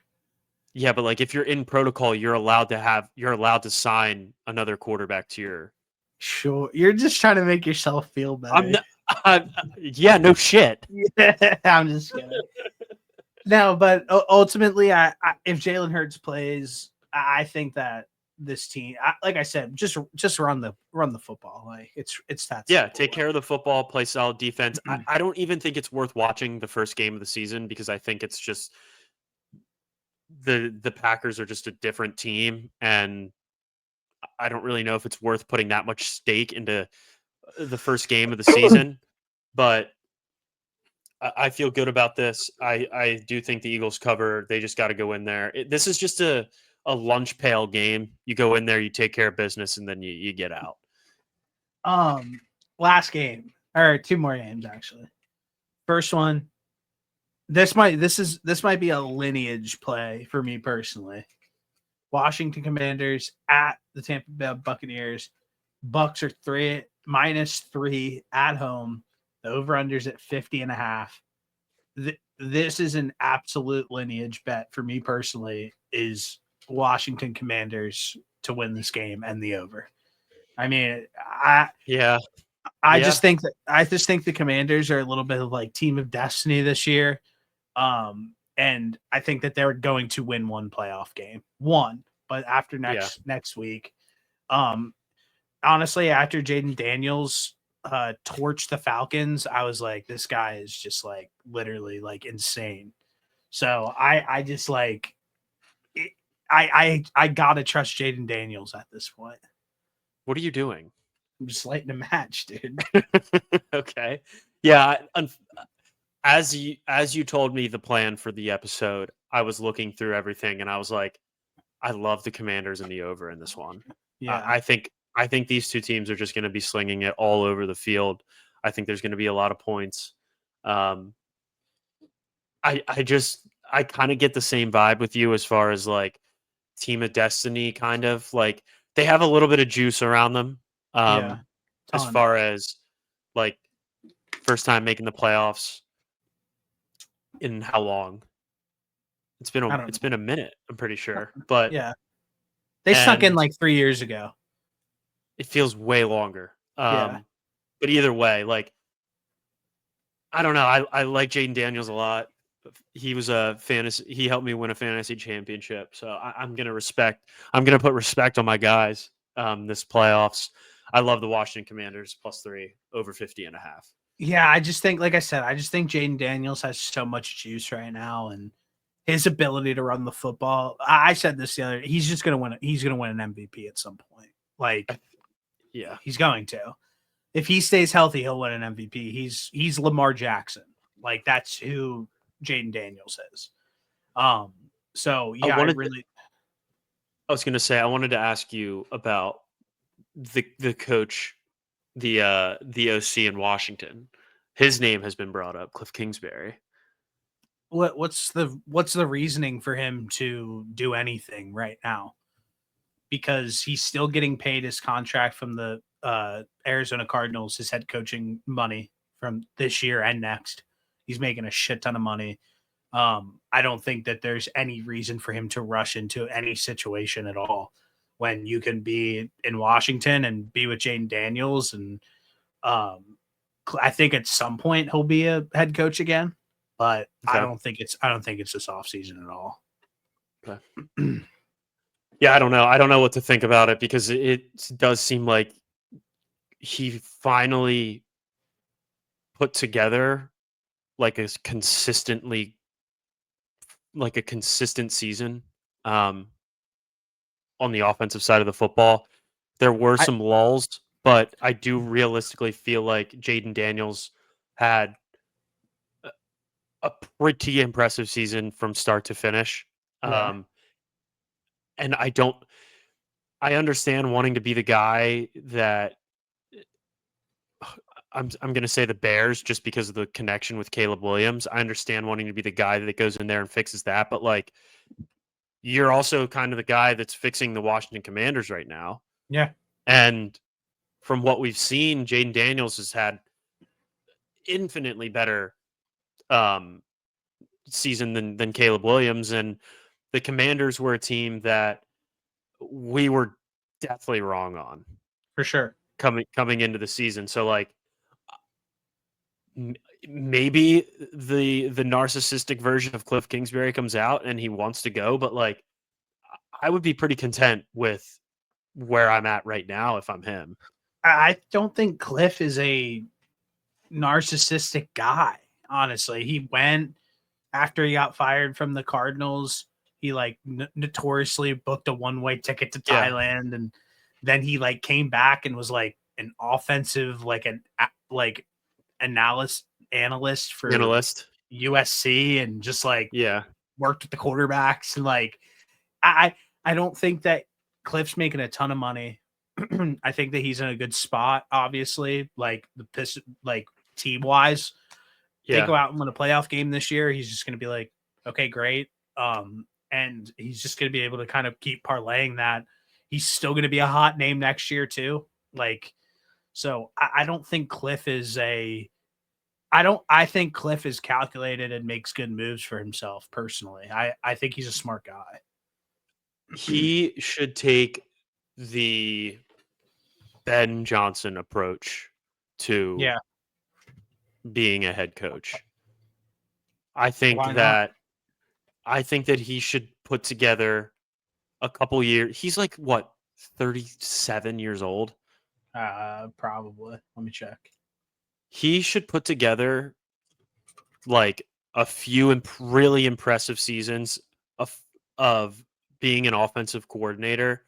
Yeah, but like if you're in protocol, you're allowed to sign another quarterback to your. Sure. You're just trying to make yourself feel better. Yeah, no shit. Yeah, I'm just kidding. No, but ultimately, if Jalen Hurts plays, I think that this team, like I said, just run the football. Like it's that. Yeah, simple. take care of the football, play solid defense. I don't even think it's worth watching the first game of the season because I think it's just the Packers are just a different team, and I don't really know if it's worth putting that much stake into the first game of the season. But I feel good about this. I do think the Eagles cover. They just got to go in there. This is just a lunch pail game. You go in there, you take care of business, and then you get out. Last game, or 2 more games actually. First one. This might be a lineage play for me personally. Washington Commanders at the Tampa Bay Buccaneers. Bucks are -3 at home. The over-under's at 50.5. This is an absolute lineage bet for me personally, is Washington Commanders to win this game and the over. I mean, I just think the Commanders are a little bit of like team of destiny this year. And I think that they're going to win one playoff game. But after next week, honestly, after Jaden Daniels torched the Falcons, I was like, this guy is just like literally like insane. So I just like I gotta trust Jaden Daniels at this point. What are you doing? I'm just lighting a match, dude. Okay. Yeah. As you told me the plan for the episode, I was looking through everything and I was like, I love the Commanders and the over in this one. Yeah. I think these two teams are just going to be slinging it all over the field. I think there's going to be a lot of points. I kind of get the same vibe with you as far as like team of destiny kind of. Like they have a little bit of juice around them. Yeah, As ton. far as like first time making the playoffs in how long? I don't It's know. been a minute, I'm pretty sure. But Yeah, they snuck in and like 3 years ago. it feels way longer. Yeah, But either way, like I don't know. I like Jaden Daniels a lot. He was a fantasy. He helped me win a fantasy championship. So I'm gonna respect. I'm gonna put respect on my guys. This playoffs. I love the Washington Commanders +3 over 50.5. yeah. I just think, like I said, I just think Jaden Daniels has so much juice right now, and his ability to run the football. I said this the other. He's just gonna win. He's gonna win an MVP at some point. Like Yeah. he's going to. If he stays healthy, he'll win an MVP. He's Lamar Jackson. Like that's who Jaden Daniels is. Um. So I yeah, I wanted. really. I was gonna say I wanted to ask you about the coach, the OC in Washington. His name has been brought up, Cliff Kingsbury. What's the reasoning for him to do anything right now? Because he's still getting paid his contract from the Arizona Cardinals, his head coaching money from this year and next. He's making a shit ton of money. I don't think that there's any reason for him to rush into any situation at all when you can be in Washington and be with Jaden Daniels. And um, I think at some point he'll be a head coach again, but Okay. I don't think it's this offseason at all. Okay. Yeah, I don't know. I don't know what to think about it because it does seem like he finally put together like a consistent season um, on the offensive side of the football. There were I some lulls, but I do realistically feel like Jaden Daniels had a pretty impressive season from start to finish. yeah, Um, and I understand wanting to be the guy that I'm going to say the Bears just because of the connection with Caleb Williams. I understand wanting to be the guy that goes in there and fixes that, but like you're also kind of the guy that's fixing the Washington Commanders right now. yeah, And from what we've seen, Jaden Daniels has had infinitely better um, season than Caleb Williams, and the Commanders were a team that we were definitely wrong on for sure. coming into the season. So like m- maybe the narcissistic version of Cliff Kingsbury comes out and he wants to go, but like I would be pretty content with where I'm at right now if I'm him. I don't think Cliff is a narcissistic guy. Honestly, he went after he got fired from the Cardinals. He like notoriously booked a one-way ticket to Yeah, Thailand, and then he like came back and was like an offensive like analyst for analyst. USC, and just like Yeah, worked with the quarterbacks. And like I I don't think that Cliff's making a ton of money. I think that he's in a good spot, obviously, like like team wise. They yeah. go out and win a playoff game this year, he's just going to be like, okay, great. And he's just going to be able to kind of keep parlaying that. He's still going to be a hot name next year too. Like, so I don't think Cliff is a. I think Cliff is calculated and makes good moves for himself personally. I think he's a smart guy. He should take the Ben Johnson approach to Yeah, being a head coach. I think why not? that I think that he should put together a couple years. He's like what 37 years old. Probably. Let me check. He should put together like a few really impressive seasons of of being an offensive coordinator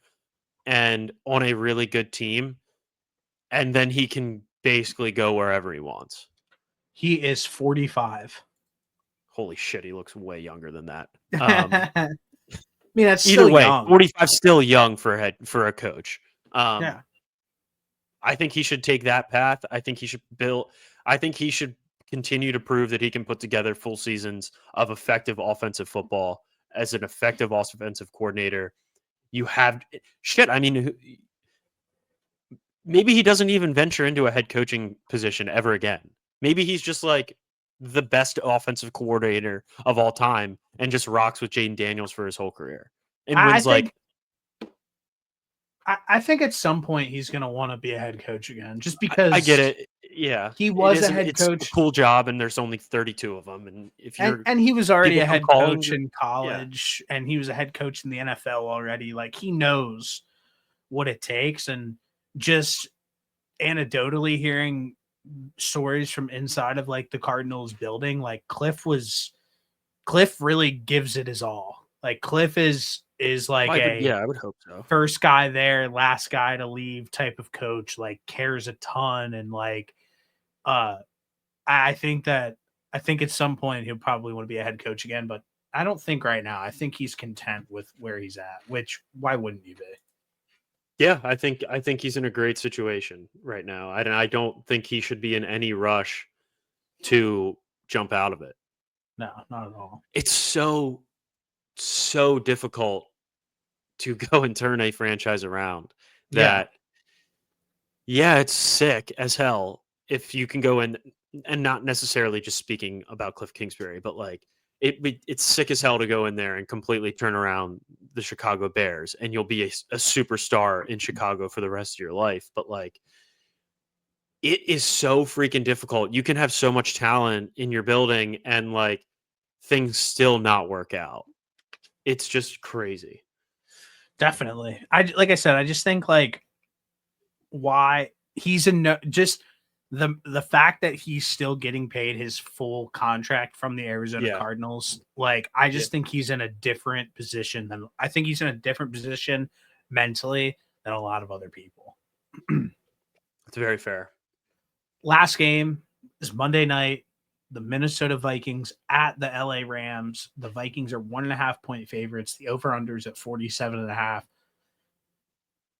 and on a really good team, and then he can basically go wherever he wants. He is 45. Holy shit, he looks way younger than that. I mean, that's Either still way, young. 45 still young for a coach. Yeah. I think he should take that path. I think he should continue to prove that he can put together full seasons of effective offensive football as an effective offensive coordinator You have shit. I mean, maybe he doesn't even venture into a head coaching position ever again. Maybe he's just like the best offensive coordinator of all time and just rocks with Jaden Daniels for his whole career and I wins think like I think at some point he's going to want to be a head coach again, just I get because it. Yeah, he it was a is. head It's a coach, cool job, and there's only 32 of them. And if you're and he was already people a come head calling, coach in yeah, college, and he was a head coach in the NFL already. Like, he knows what it takes, and just anecdotally hearing stories from inside of like the Cardinals building, like Cliff really gives it his all. Like, Cliff is like a I would hope so. first guy there, last guy to leave type of coach, like cares a ton. And like, uh, I think that, I think at some point he'll probably want to be a head coach again, but I don't think right now. I think he's content with where he's at, which why wouldn't you be? Yeah, I think he's in a great situation right now. I don't think he should be in any rush to jump out of it. No, not at all. It's so difficult to go and turn a franchise around Yeah, that yeah, it's sick as hell if you can go in and not necessarily just speaking about Cliff Kingsbury, but like it's sick as hell to go in there and completely turn around the Chicago Bears and you'll be a superstar in Chicago for the rest of your life. But like it is so freaking difficult. You can have so much talent in your building and like things still not work out. It's just crazy. definitely. Like I said, I just think like why he's a no, just the fact that he's still getting paid his full contract from the Arizona Yeah. Cardinals, like I Yeah. just think he's in a different position than I think he's in a different position mentally than a lot of other people. It's very fair. Last game is Monday night. The Minnesota Vikings at the LA Rams. The Vikings are 1.5 point favorites. The over-unders at 47.5.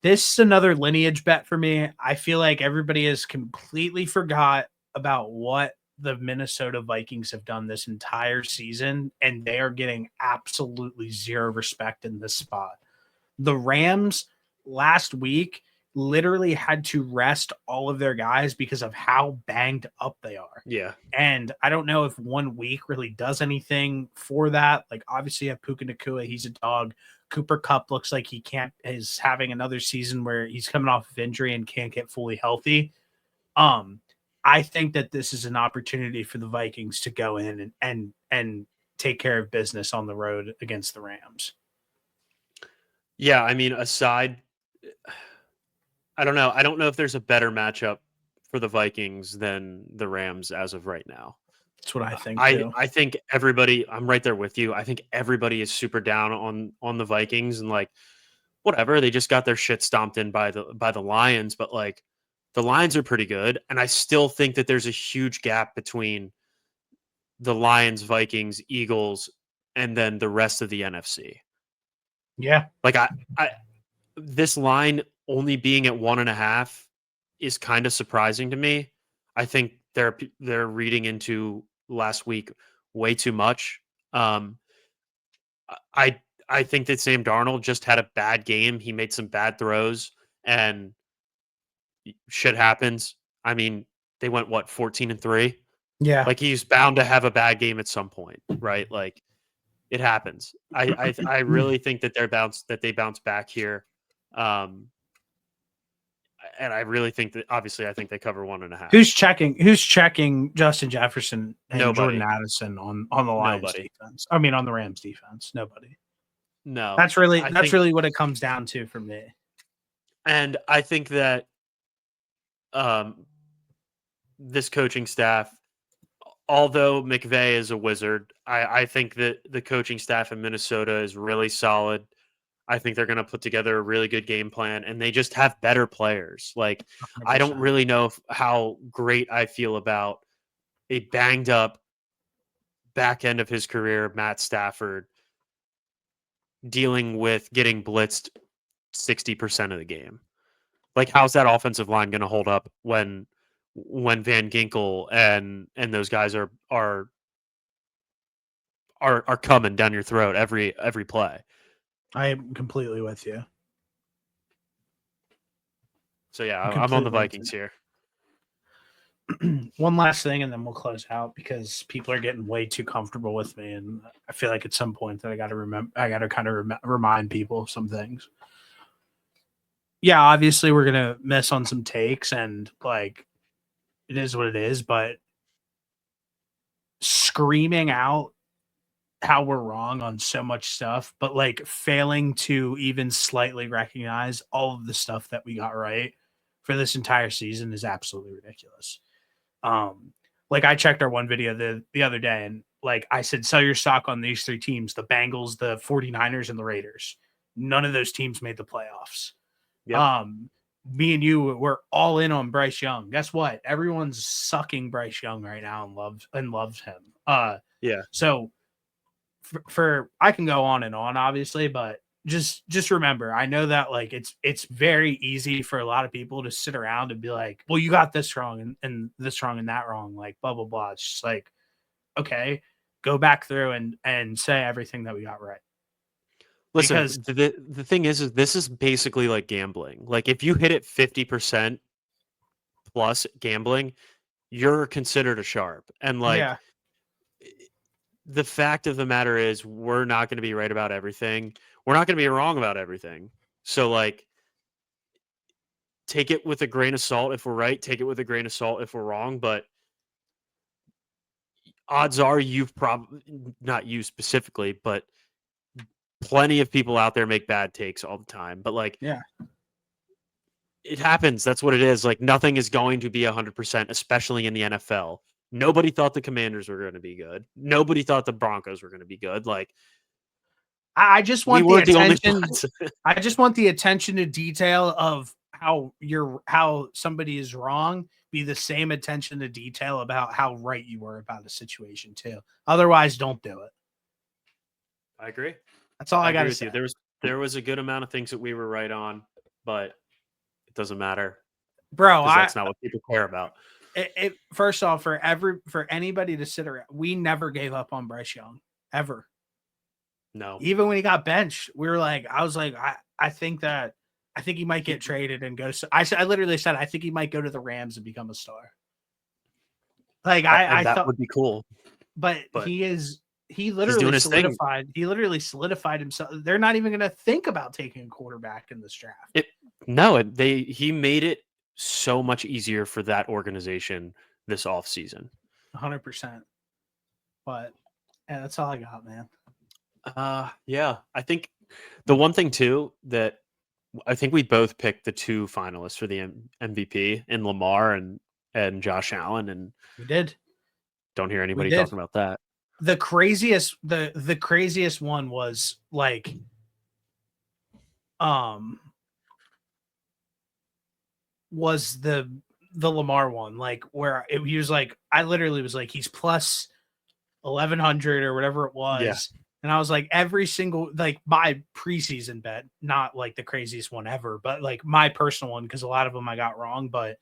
This is another lineage bet for me. I feel like everybody has completely forgot about what the Minnesota Vikings have done this entire season, and they are getting absolutely zero respect in this spot. The Rams last week literally had to rest all of their guys because of how banged up they are. Yeah. And I don't know if 1 week really does anything for that. Like, obviously, you have Puka Nacua, he's a dog. Cooper Cup looks like he can't is having another season where he's coming off of injury and can't get fully healthy. Um, I think that this is an opportunity for the Vikings to go in and take care of business on the road against the Rams. Yeah, I mean, aside I don't know. I don't know if there's a better matchup for the Vikings than the Rams as of right now. That's what I think I too. I think everybody I'm right there with you. I think everybody is super down on the Vikings and like whatever, they just got their shit stomped in by the Lions, but like the Lions are pretty good and I still think that there's a huge gap between the Lions, Vikings, Eagles and then the rest of the NFC. Yeah. Like I this line only being at 1.5 is kind of surprising to me. I think they're reading into last week way too much. Um, I think that Sam Darnold just had a bad game. He made some bad throws, and shit happens. I mean, they went what 14-3. Yeah. Like he's bound to have a bad game at some point, right? Like it happens. I really think that they bounce back here. Um, and I really think that obviously I think they cover 1.5. Who's checking Justin Jefferson and Jordan Nobody. Addison on the Lions Nobody. defense? I mean, on the Rams defense. Nobody. No. That's really I that's think really what it comes down to for me. and I think that um this coaching staff, although McVay is a wizard, I think that the coaching staff in Minnesota is really solid. I think they're going to put together a really good game plan and they just have better players. Like, I don't 100%. really know how great I feel about a banged up back end of his career, Matt Stafford, dealing with getting blitzed 60% of the game. Like, how's that offensive line going to hold up when Van Ginkel and those guys are coming down your throat every play? I am completely with you. So yeah, I'm I'm on the completely with Vikings here. you. One last thing, and then we'll close out because people are getting way too comfortable with me, and I feel like at some point that I got to remember, I got to kind of remind people of some things. Yeah, obviously we're gonna miss on some takes, and like it is what it is. But screaming out how we're wrong on so much stuff, but like failing to even slightly recognize all of the stuff that we got right for this entire season is absolutely ridiculous. Like I checked our one video the other day, and like I said, sell your stock on these three teams: the Bengals, the 49ers, and the Raiders. None of those teams made the playoffs. Yep. Me and you were all in on Bryce Young. Guess what? Everyone's sucking Bryce Young right now and loves him. Yeah. So for I can go on and on, obviously, but just remember, I know that like it's very easy for a lot of people to sit around and be like, well, you got this wrong and this wrong and that wrong, like blah blah blah. It's just like, okay, go back through and say everything that we got right. Listen, Because the thing is this is basically like gambling. Like if you hit it 50% plus gambling, you're considered a sharp. And like yeah, the fact of the matter is we're not going to be right about everything. We're not going to be wrong about everything. So like take it with a grain of salt if we're right, take it with a grain of salt if we're wrong, but odds are you've probably not you specifically, but plenty of people out there make bad takes all the time. But like yeah. it happens. That's what it is. Like nothing is going to be 100%, especially in the NFL. Nobody thought the Commanders were going to be good. Nobody thought the Broncos were going to be good. Like I just we want the weren't the only attention. ones. I just want the attention to detail of how somebody is wrong be the same attention to detail about how right you were about a situation too. Otherwise, don't do it. I agree. That's all I I got agree to with say. you. There was a good amount of things that we were right on, but it doesn't matter Bro, because that's not what people care about. first off, for anybody to sit around, we never gave up on Bryce Young ever. No. Even when he got benched, we were like, I was like, I think he might get traded and go. I literally said I think he might go to the Rams and become a star. Like I And that thought, would be cool. but But he he's doing his thing. literally solidified himself. They're not even going to think about taking a quarterback in this draft. He made it so much easier for that organization this offseason. 100%. But yeah, that's all I got, man. Yeah. I think the one thing too that I think we both picked the two finalists for the MVP in Lamar and Josh Allen, and We did. don't hear We anybody did. talking about that. The craziest one was like was the Lamar one, like where he was like, I literally was like, he's plus 1100 or whatever it was. Yeah. And I was like, every single, like my preseason bet, not like the craziest one ever, but like my personal one, because a lot of them I got wrong. But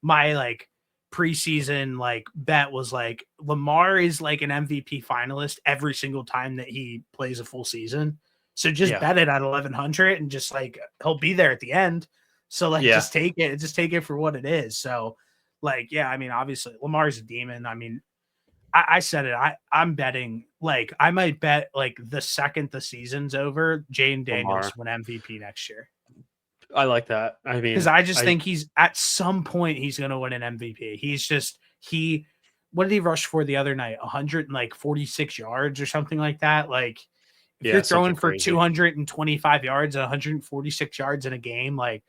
my like preseason like bet was like Lamar is like an MVP finalist every single time that he plays a full season. So just bet it at 1100 and just like he'll be there at the end. So like just take it for what it is. So like, yeah, I mean, obviously Lamar's a demon. I mean, I said it. I'm betting like I might bet like the second the season's over, Jane Daniels win MVP next year. I like that. I mean, because I just think he's at some point he's going to win an MVP. He's just what did he rush for the other night? 146 yards or something like that. Like if you're throwing for 225 yards and 146 yards in a game, like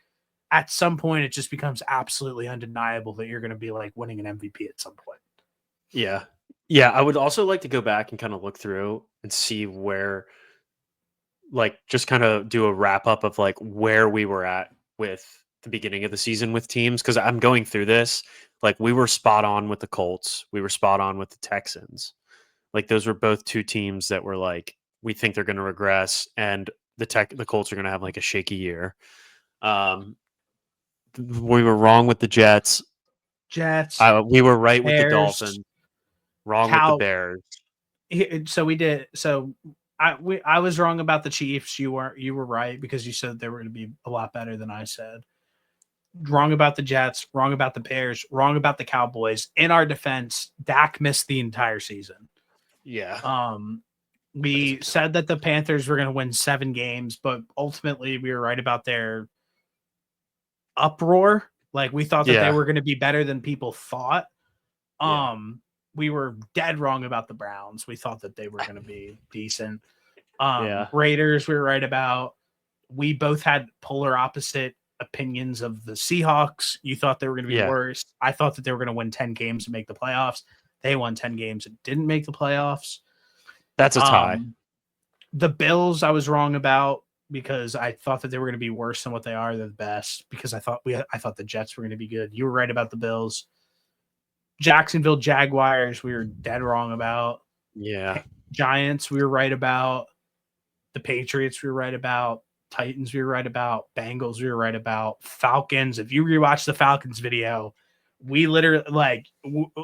at some point it just becomes absolutely undeniable that you're going to be like winning an MVP at some point. Yeah. Yeah, I would also like to go back and kind of look through and see where, like, just kind of do a wrap up of like where we were at with the beginning of the season with teams. Cause I'm going through this. Like, we were spot on with the Colts, we were spot on with the Texans. Like, those were both two teams that were like, we think they're going to regress, and the Colts are going to have like a shaky year. We were wrong with the Jets. We were right with the Dolphins. Wrong with the Bears. So we did. So I was wrong about the Chiefs. You were right because you said they were going to be a lot better than I said. Wrong about the Jets, wrong about the Bears, wrong about the Cowboys. In our defense, Dak missed the entire season. Yeah. We said that the Panthers were going to win 7 games, but ultimately we were right about their uproar. Like we thought that they were going to be better than people thought. We were dead wrong about the Browns. We thought that they were going to be decent. Raiders we were right about. We both had polar opposite opinions of the Seahawks. You thought they were going to be worse. I thought that they were going to win 10 games and make the playoffs. They won 10 games and didn't make the playoffs. That's a tie. The Bills I was wrong about because I thought that they were going to be worse than what they are. They're the best because I thought the Jets were going to be good. You were right about the Bills. Jacksonville Jaguars we were dead wrong about. Yeah. Giants we were right about. The Patriots we were right about. Titans we were right about. Bengals we were right about. Falcons, if you rewatch the Falcons video, we literally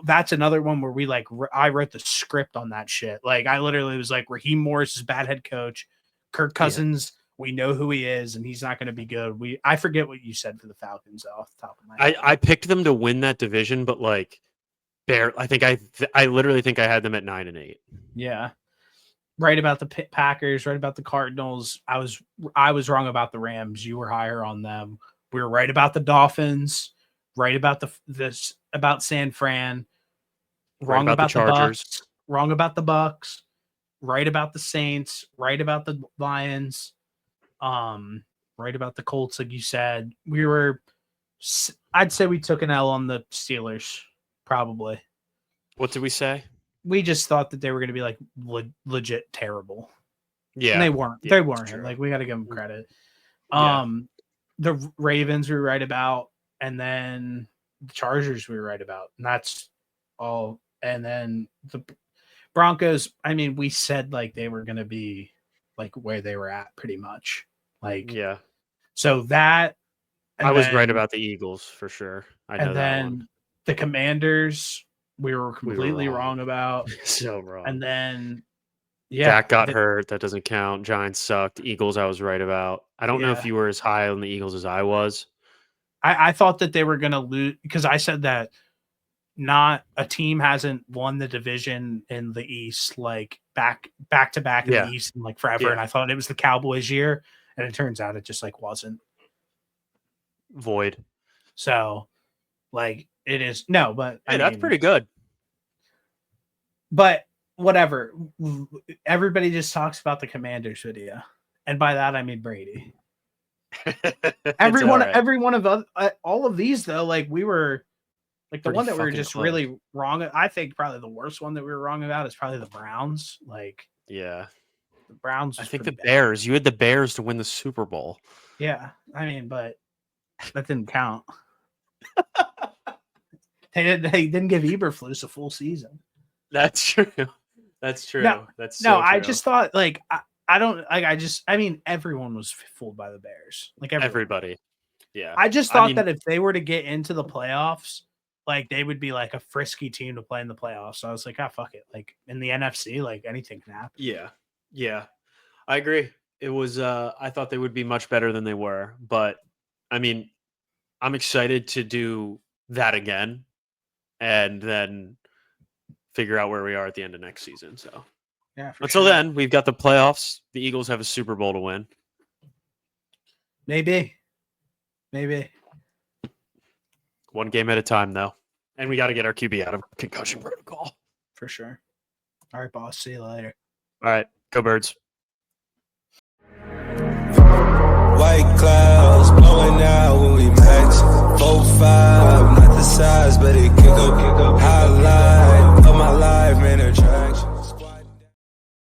that's another one where we I wrote the script on that shit. Like I literally was like, Raheem Morris is bad head coach. Kirk Cousins, we know who he is and he's not going to be good. I forget what you said for the Falcons off the top of my head. I picked them to win that division, but I literally think I had them at 9-8. Yeah. Right about the Packers, right about the Cardinals. I was wrong about the Rams. You were higher on them. We were right about the Dolphins, right about about San Fran, wrong about the Chargers, wrong about the Bucks, right about the Saints, right about the Lions, right about the Colts, like you said. I'd say we took an L on the Steelers, probably. What did we say? We just thought that they were going to be legit terrible. Yeah. And they weren't. They weren't. Like we got to give them credit. The Ravens we were right about, and then the Chargers we were right about. And that's all. And then the Broncos, I mean, we said they were going to be where they were at pretty much. So that I was right about the Eagles for sure. I know that one. The Commanders we were completely wrong about. So wrong. And then, Dak got hurt. That doesn't count. Giants sucked. Eagles, I was right about. I don't know if you were as high on the Eagles as I was. I thought that they were going to lose because I said that not a team hasn't won the division in the East back to back in the East in forever. And I thought it was the Cowboys year. And it turns out it just wasn't. Void. So it is but that's pretty good. But whatever, everybody just talks about the Commanders video, and by that I mean Brady. every one of all of these though, we were the pretty one that we were just close. Really wrong. I think probably the worst one that we were wrong about is probably the Browns. The Browns. I think the Bears. You had the Bears to win the Super Bowl. Yeah, I mean, but that didn't count. They didn't give Eberflus a full season. That's true. That's true. No, that's no. True. I just thought I don't I mean everyone was fooled by the Bears. Everybody. Yeah. I just thought that if they were to get into the playoffs, they would be a frisky team to play in the playoffs. So I was fuck it. In the NFC, anything can happen. Yeah. Yeah. I agree. It was I thought they would be much better than they were, but I mean, I'm excited to do that again and then figure out where we are at the end of next season. So until then, we've got the playoffs. The Eagles have a Super Bowl to win. Maybe. One game at a time, though. And we got to get our QB out of concussion protocol. For sure. All right, boss. See you later. All right. Go Birds. White clouds blowing out when we max 4-5, not the side.